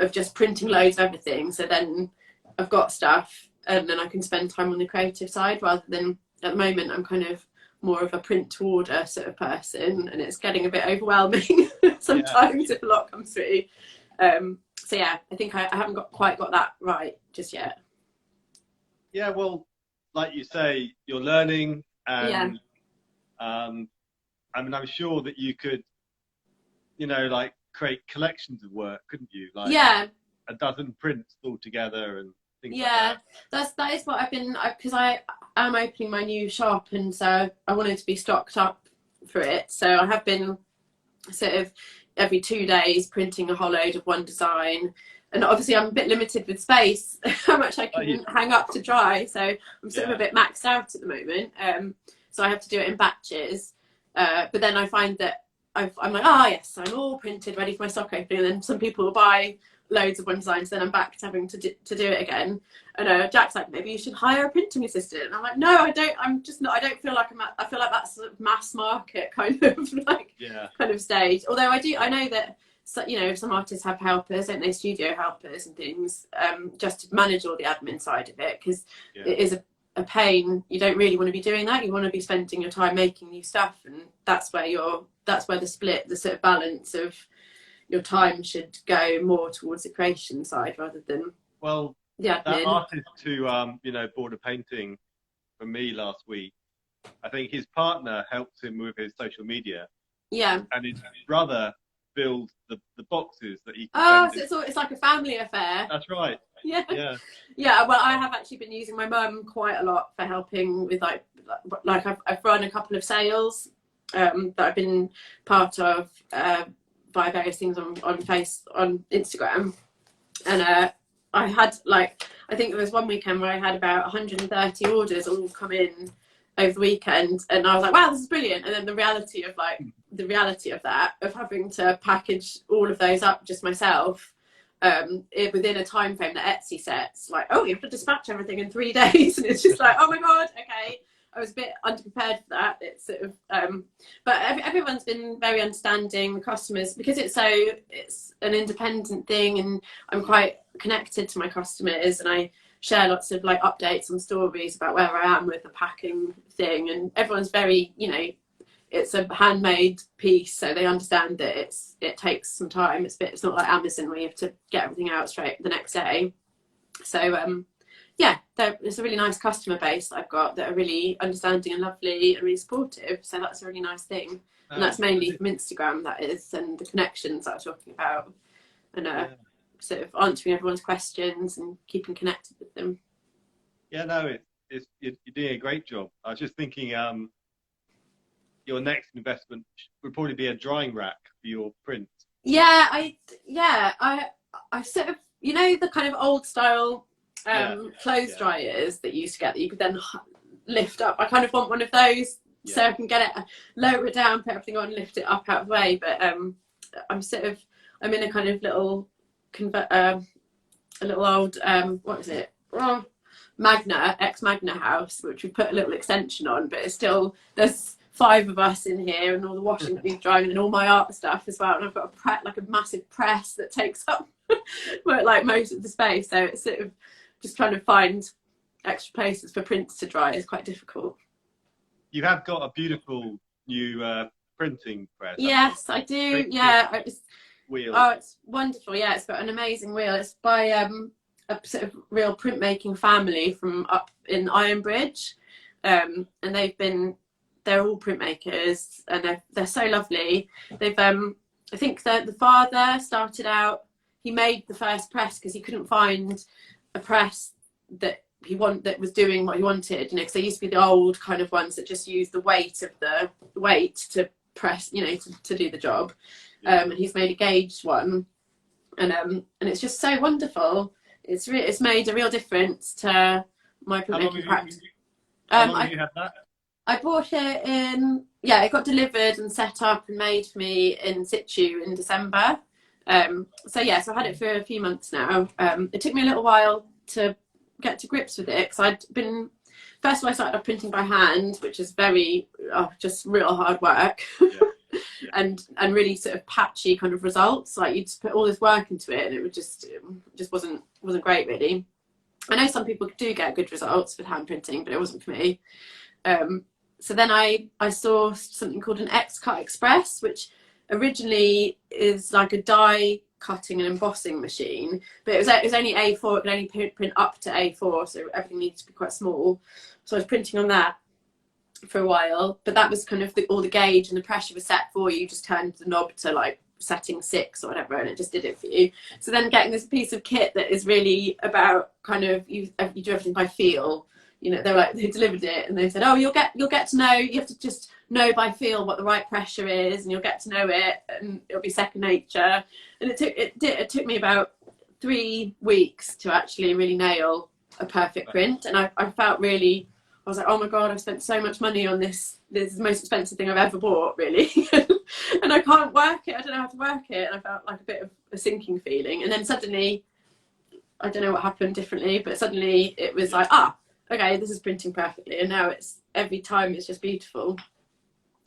of just printing loads of everything. So then I've got stuff, and then I can spend time on the creative side, rather than at the moment I'm kind of more of a print to order sort of person, and it's getting a bit overwhelming sometimes if a lot comes through. So yeah, I think I haven't quite got that right just yet. Yeah, well, like you say, you're learning, and I mean, I'm sure that you could, you know, like create collections of work, couldn't you? Like a dozen prints all together and things like that. That is what I've been, because I am opening my new shop, and so I wanted to be stocked up for it. So I have been sort of every 2 days printing a whole load of one design, and obviously I'm a bit limited with space how much I can hang up to dry, so I'm sort of a bit maxed out at the moment, so I have to do it in batches, but then I find that I'm like, oh yes, I'm all printed, ready for my stock opening. And then some people will buy loads of one designs, then I'm back to having to do it again. And Jack's like, maybe you should hire a printing assistant. And I'm like, no, I don't. I'm just not. I don't feel like I feel like that's sort of mass market kind of like kind of stage. Although I know that. So, you know, some artists have helpers, don't they, studio helpers and things, just to manage all the admin side of it, because it is a pain. You don't really want to be doing that. You want to be spending your time making new stuff, and that's where the split, the sort of balance of your time should go more towards the creation side rather than the admin. That artist who bought a painting from me last week, I think his partner helped him with his social media. Yeah. And his brother build the boxes that he so it's like a family affair. That's right. Yeah. Well, I have actually been using my mum quite a lot for helping with like I've run a couple of sales that I've been part of by various things on Instagram, and I had I think there was one weekend where I had about 130 orders all come in over the weekend, and I was like, wow, this is brilliant. And then the reality of that, of having to package all of those up just myself, within a time frame that Etsy sets, like, oh, you have to dispatch everything in 3 days, and it's just like, oh my god, okay. I was a bit underprepared for that. It's sort of, but everyone's been very understanding, the customers, because it's an independent thing, and I'm quite connected to my customers, and I share lots of like updates and stories about where I am with the packing thing, and everyone's very, it's a handmade piece, so they understand that it takes some time. It's not like Amazon where you have to get everything out straight the next day. So it's a really nice customer base that I've got that are really understanding and lovely and really supportive. So that's a really nice thing, and that's mainly from Instagram, that is, and the connections that I was talking about, and sort of answering everyone's questions and keeping connected with them. Yeah, no, you're doing a great job. I was just thinking, your next investment would probably be a drying rack for your print. Yeah, I sort of, the kind of old style clothes dryers that you used to get that you could then lift up. I kind of want one of those so I can get it, lower it down, put everything on, lift it up out of the way. But I'm in a kind of little a little old what is it? ex-Magna house, which we put a little extension on, but it's still, there's 5 of us in here, and all the washing that needs drying, and all my art stuff as well. And I've got a massive press that takes up like most of the space. So it's sort of just trying to find extra places for prints to dry is quite difficult. You have got a beautiful new printing press. Yes, I do. Yeah, wheel. Oh, it's wonderful. Yeah, it's got an amazing wheel. It's by a sort of real printmaking family from up in Ironbridge, and they're all printmakers, and they're so lovely. They've I think that the father started out, he made the first press because he couldn't find a press that was doing what he wanted, because they used to be the old kind of ones that just use the weight to press, to do the job. And he's made a gauged one, and it's just so wonderful. It's made a real difference to my printmaking practice. How long have you had that? I bought it it got delivered and set up and made for me in situ in December. So I've had it for a few months now. It took me a little while to get to grips with it, because first of all, I started off printing by hand, which is very, just real hard work. And really sort of patchy kind of results. Like, you just put all this work into it, and it just wasn't great, really. I know some people do get good results with hand printing, but it wasn't for me. So then I saw something called an X-Cut Express, which originally is like a die cutting and embossing machine, but it was only A4. It could only print up to A4, so everything needed to be quite small. So I was printing on that for a while, but that was kind of all the gauge and the pressure was set for you. You just turned the knob to like setting 6 or whatever, and it just did it for you. So then getting this piece of kit that is really about kind of you do everything by feel. They delivered it and they said, oh, you'll get to know, you have to just know by feel what the right pressure is, and you'll get to know it, and it'll be second nature. And it took me about 3 weeks to actually really nail a perfect print. And I felt really, I was like, oh my god, I've spent so much money on this. This is the most expensive thing I've ever bought, really. and I can't work it. I don't know how to work it. And I felt like a bit of a sinking feeling. And then suddenly, I don't know what happened differently, but suddenly it was like, okay, this is printing perfectly. And now it's every time it's just beautiful.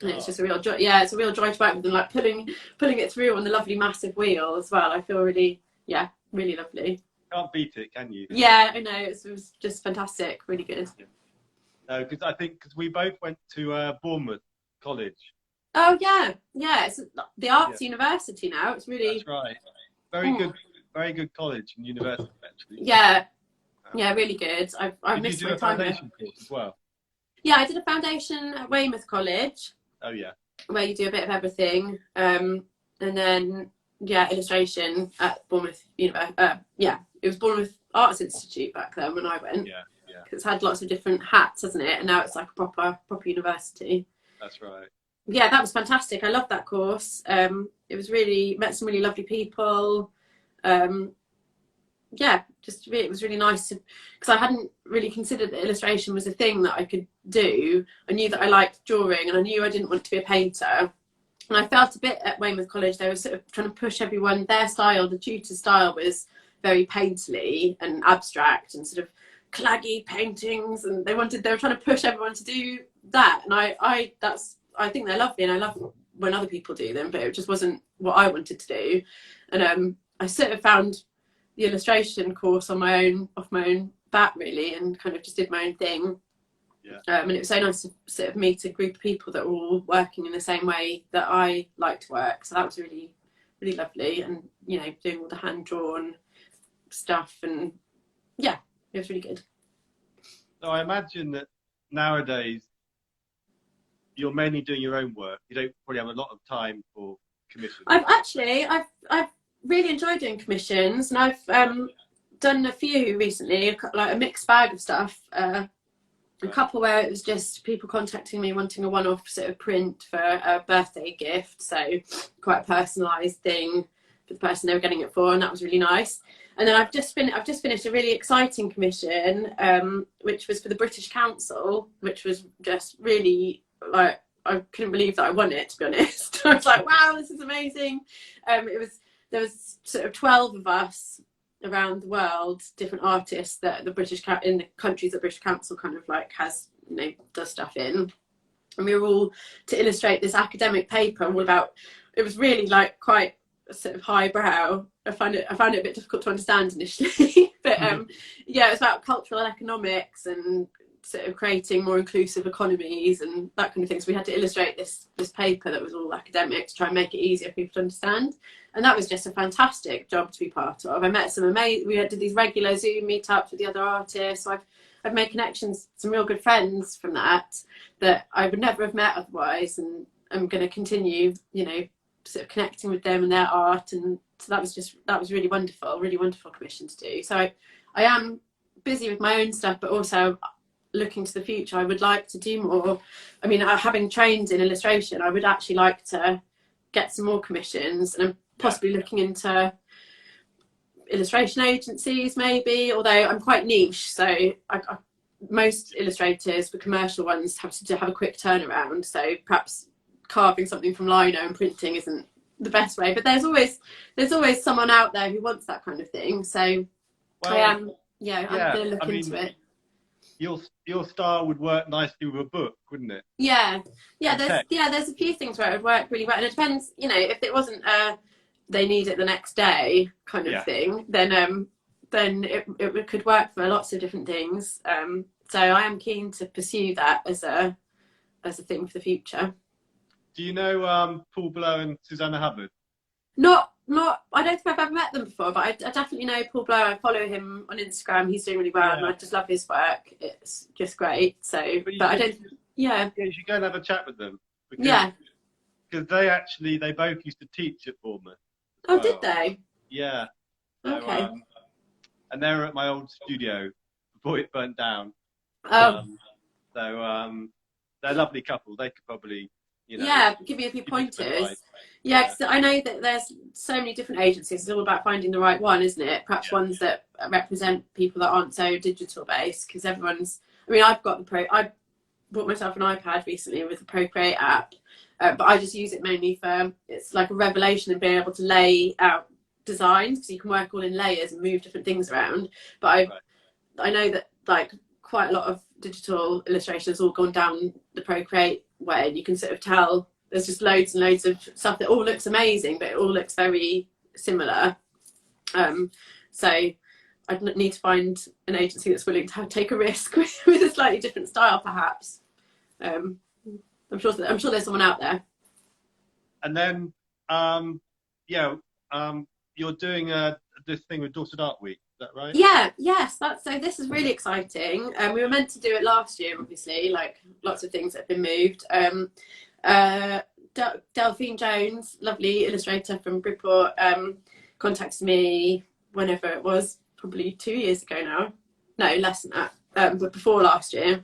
And it's just a real joy. Yeah, it's a real joy to work with them, like pulling it through on the lovely massive wheel as well. I feel really, really lovely. Can't beat it, can you? Yeah, I know. It was just fantastic, really good. No, because we both went to Bournemouth College. Oh yeah, it's the arts university now. It's really, that's right. Very good college and university actually. Yeah, really good. I Did missed you do my a time there. foundation course as well? Yeah, I did a foundation at Weymouth College. Oh yeah. Where you do a bit of everything, and then illustration at Bournemouth University. It was Bournemouth Arts Institute back then when I went. Yeah. It's had lots of different hats, hasn't it? And now it's like a proper university. That's right. Yeah, that was fantastic. I loved that course. It was really, met some really lovely people. It was really nice because I hadn't really considered that illustration was a thing that I could do. I knew that I liked drawing, and I knew I didn't want to be a painter. And I felt a bit at Weymouth College, they were sort of trying to push everyone, their style, the tutor style was very painterly and abstract and sort of claggy paintings, and they were trying to push everyone to do that. And I think they're lovely, and I love when other people do them, but it just wasn't what I wanted to do. And I sort of found the illustration course off my own bat really, and kind of just did my own thing. And it was so nice to sort of meet a group of people that were all working in the same way that I like to work. So that was really, really lovely, and doing all the hand drawn stuff, and it was really good. So I imagine that nowadays you're mainly doing your own work. You don't probably have a lot of time for commissions. I've really enjoyed doing commissions, and I've done a few recently, like a mixed bag of stuff. A couple where it was just people contacting me wanting a one-off sort of print for a birthday gift, so quite a personalised thing for the person they were getting it for, and that was really nice. And then I've just finished a really exciting commission, which was for the British Council, which was just really, like, I couldn't believe that I won it, to be honest. I was like, wow, this is amazing. There was sort of 12 of us around the world, different artists that in the countries that British Council kind of like has, does stuff in, and we were all to illustrate this academic paper all about. It was really like quite sort of highbrow. I found it a bit difficult to understand initially, but it was about cultural economics and sort of creating more inclusive economies and that kind of thing. So we had to illustrate this paper that was all academic to try and make it easier for people to understand. And that was just a fantastic job to be part of. I met we did these regular Zoom meetups with the other artists. So I've made connections, some real good friends from that I would never have met otherwise. And I'm going to continue, sort of connecting with them and their art. And so that was really wonderful commission to do. So I am busy with my own stuff, but also looking to the future, I would like to do more. I mean, having trained in illustration, I would actually like to get some more commissions, and I'm possibly looking into illustration agencies maybe, although I'm quite niche, so most illustrators, the commercial ones, have to have a quick turnaround, so perhaps carving something from lino and printing isn't the best way, but there's always someone out there who wants that kind of thing. So I'm going to look into it. Your style would work nicely with a book, wouldn't it? There's a few things where it would work really well, and it depends, if it wasn't they need it the next day kind of thing, then it could work for lots of different things. So I am keen to pursue that as a thing for the future. Do you know Paul Blow and Susanna Hubbard? Not, I don't think I've ever met them before, but I definitely know Paul Blow. I follow him on Instagram. He's doing really well, and I just love his work. It's just great. So, you should go and have a chat with them. Because they both used to teach at Bournemouth. Oh, did they? Yeah. So, okay. And they were at my old studio before it burnt down. Oh. They're a lovely couple. They could probably, give you a few pointers. Yeah, because I know that there's so many different agencies. It's all about finding the right one, isn't it? Perhaps ones that represent people that aren't so digital based, because everyone's. I mean, I bought myself an iPad recently with the Procreate app, but I just use it mainly for, it's like a revelation of being able to lay out designs, because you can work all in layers and move different things around. But I know that like quite a lot of digital illustration has all gone down the Procreate way, and you can sort of tell there's just loads and loads of stuff that all looks amazing, but it all looks very similar. So I need to find an agency that's willing to take a risk with a slightly different style, perhaps. I'm sure there's someone out there. And then, you're doing this thing with Dorset Art Week. Is that right? Yeah, yes. So this is really exciting. We were meant to do it last year, obviously, like lots of things have been moved. Delphine Jones, lovely illustrator from Bridport, contacted me whenever it was, probably 2 years ago now. No, less than that, but before last year.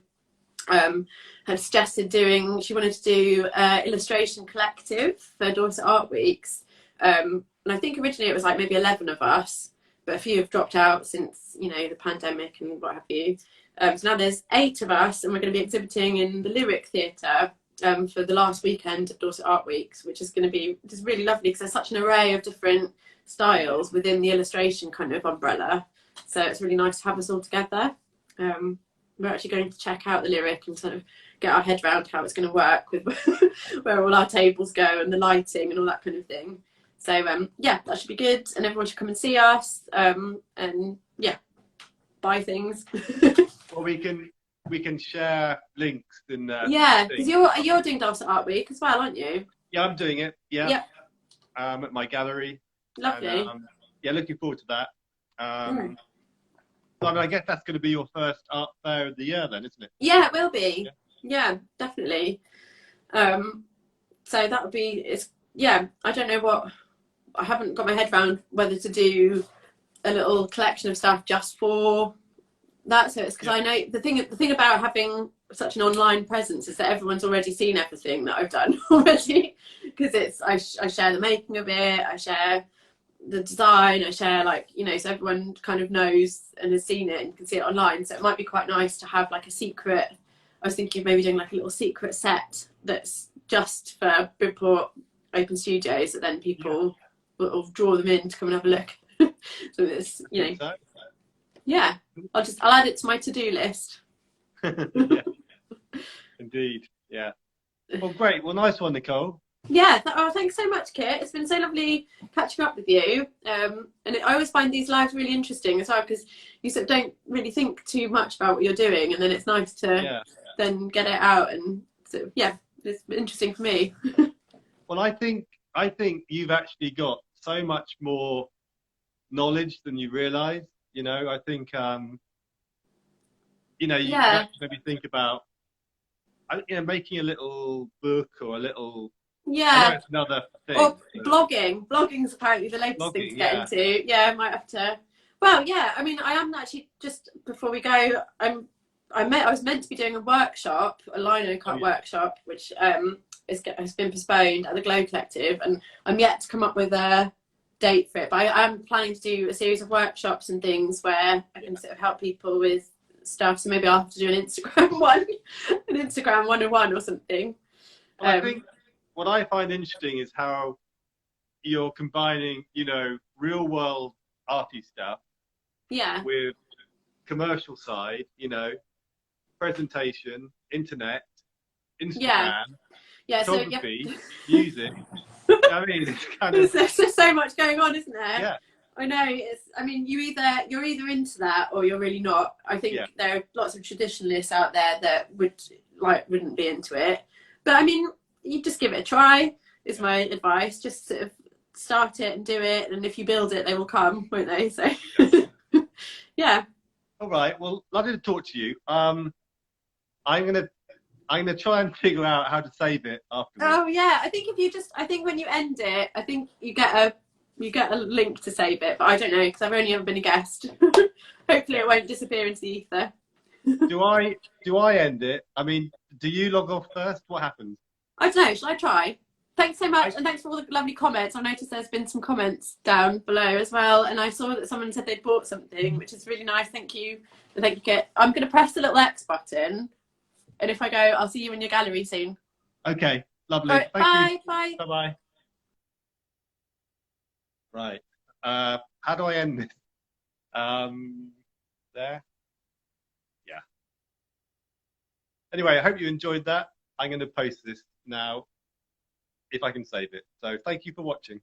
Had suggested she wanted to do illustration collective for Dorset Art Weeks. And I think originally it was like maybe 11 of us, but a few have dropped out since, the pandemic and what have you. So now there's 8 of us, and we're going to be exhibiting in the Lyric Theatre for the last weekend of Dorset Art Weeks, which is going to be just really lovely, because there's such an array of different styles within the illustration kind of umbrella. So it's really nice to have us all together. We're actually going to check out the Lyric and sort of get our head around how it's going to work with where all our tables go and the lighting and all that kind of thing. So that should be good, and everyone should come and see us, and buy things. Well, we can share links in because you're doing Dorset Art Week as well, aren't you? Yeah, I'm doing it. Yeah. Yep. At my gallery. Lovely. And, looking forward to that. So, I guess that's going to be your first art fair of the year then, isn't it? Yeah, it will be. Yeah, definitely. So that would be, I don't know I haven't got my head around whether to do a little collection of stuff just for that. So it's because I know the thing about having such an online presence is that everyone's already seen everything that I've done already, because I share the making of it, I share the design, I share so everyone kind of knows and has seen it and can see it online. So it might be quite nice to have like a secret. I was thinking of maybe doing like a little secret set that's just for Bridport Open Studios, that then people will draw them in to come and have a look. So it's I'll add it to my to-do list. Indeed, yeah. Well, great. Well, nice one, Nicole. Yeah, thanks so much, Kit. It's been so lovely catching up with you. I always find these lives really interesting as well, because you sort of don't really think too much about what you're doing, and then it's nice to then get it out, and sort of, it's interesting for me. Well, I think you've actually got so much more knowledge than you realise. I think you have to maybe think about making a little book or a little. Yeah, it's another thing. Or blogging. Blogging's apparently the latest thing to get into. Yeah, I might have to. Well, yeah. I mean, I am actually, just before we go, I was meant to be doing a workshop, a lino cut workshop, which has been postponed at the Glow Collective, and I'm yet to come up with a date for it. But I am planning to do a series of workshops and things where I can sort of help people with stuff. So maybe I'll have to do an Instagram 101 or something. Well, I think what I find interesting is how you're combining, real world arty stuff with commercial side, presentation, internet, Instagram, photography, music. I mean, it's kind of... There's just so much going on, isn't there? Yeah. I know. You're either into that or you're really not. I think there are lots of traditionalists out there that wouldn't be into it. But you just give it a try, is my advice. Just sort of start it and do it, and if you build it, they will come, won't they? So, yeah. All right. Well, lovely to talk to you. I'm gonna try and figure out how to save it afterwards. Oh yeah, I think when you end it, I think you get a link to save it, but I don't know, because I've only ever been a guest. Hopefully, it won't disappear into the ether. Do I end it? Do you log off first? What happens? I don't know. Shall I try? Thanks so much, and thanks for all the lovely comments. I noticed there's been some comments down below as well, and I saw that someone said they'd bought something, which is really nice. Thank you. Thank you, Kit. I'm going to press the little X button, and if I go, I'll see you in your gallery soon. Okay. All Lovely. right, Thank you. bye, bye. Bye bye. Right. How do I end this? There. Yeah. Anyway, I hope you enjoyed that. I'm going to post this now if I can save it. So thank you for watching.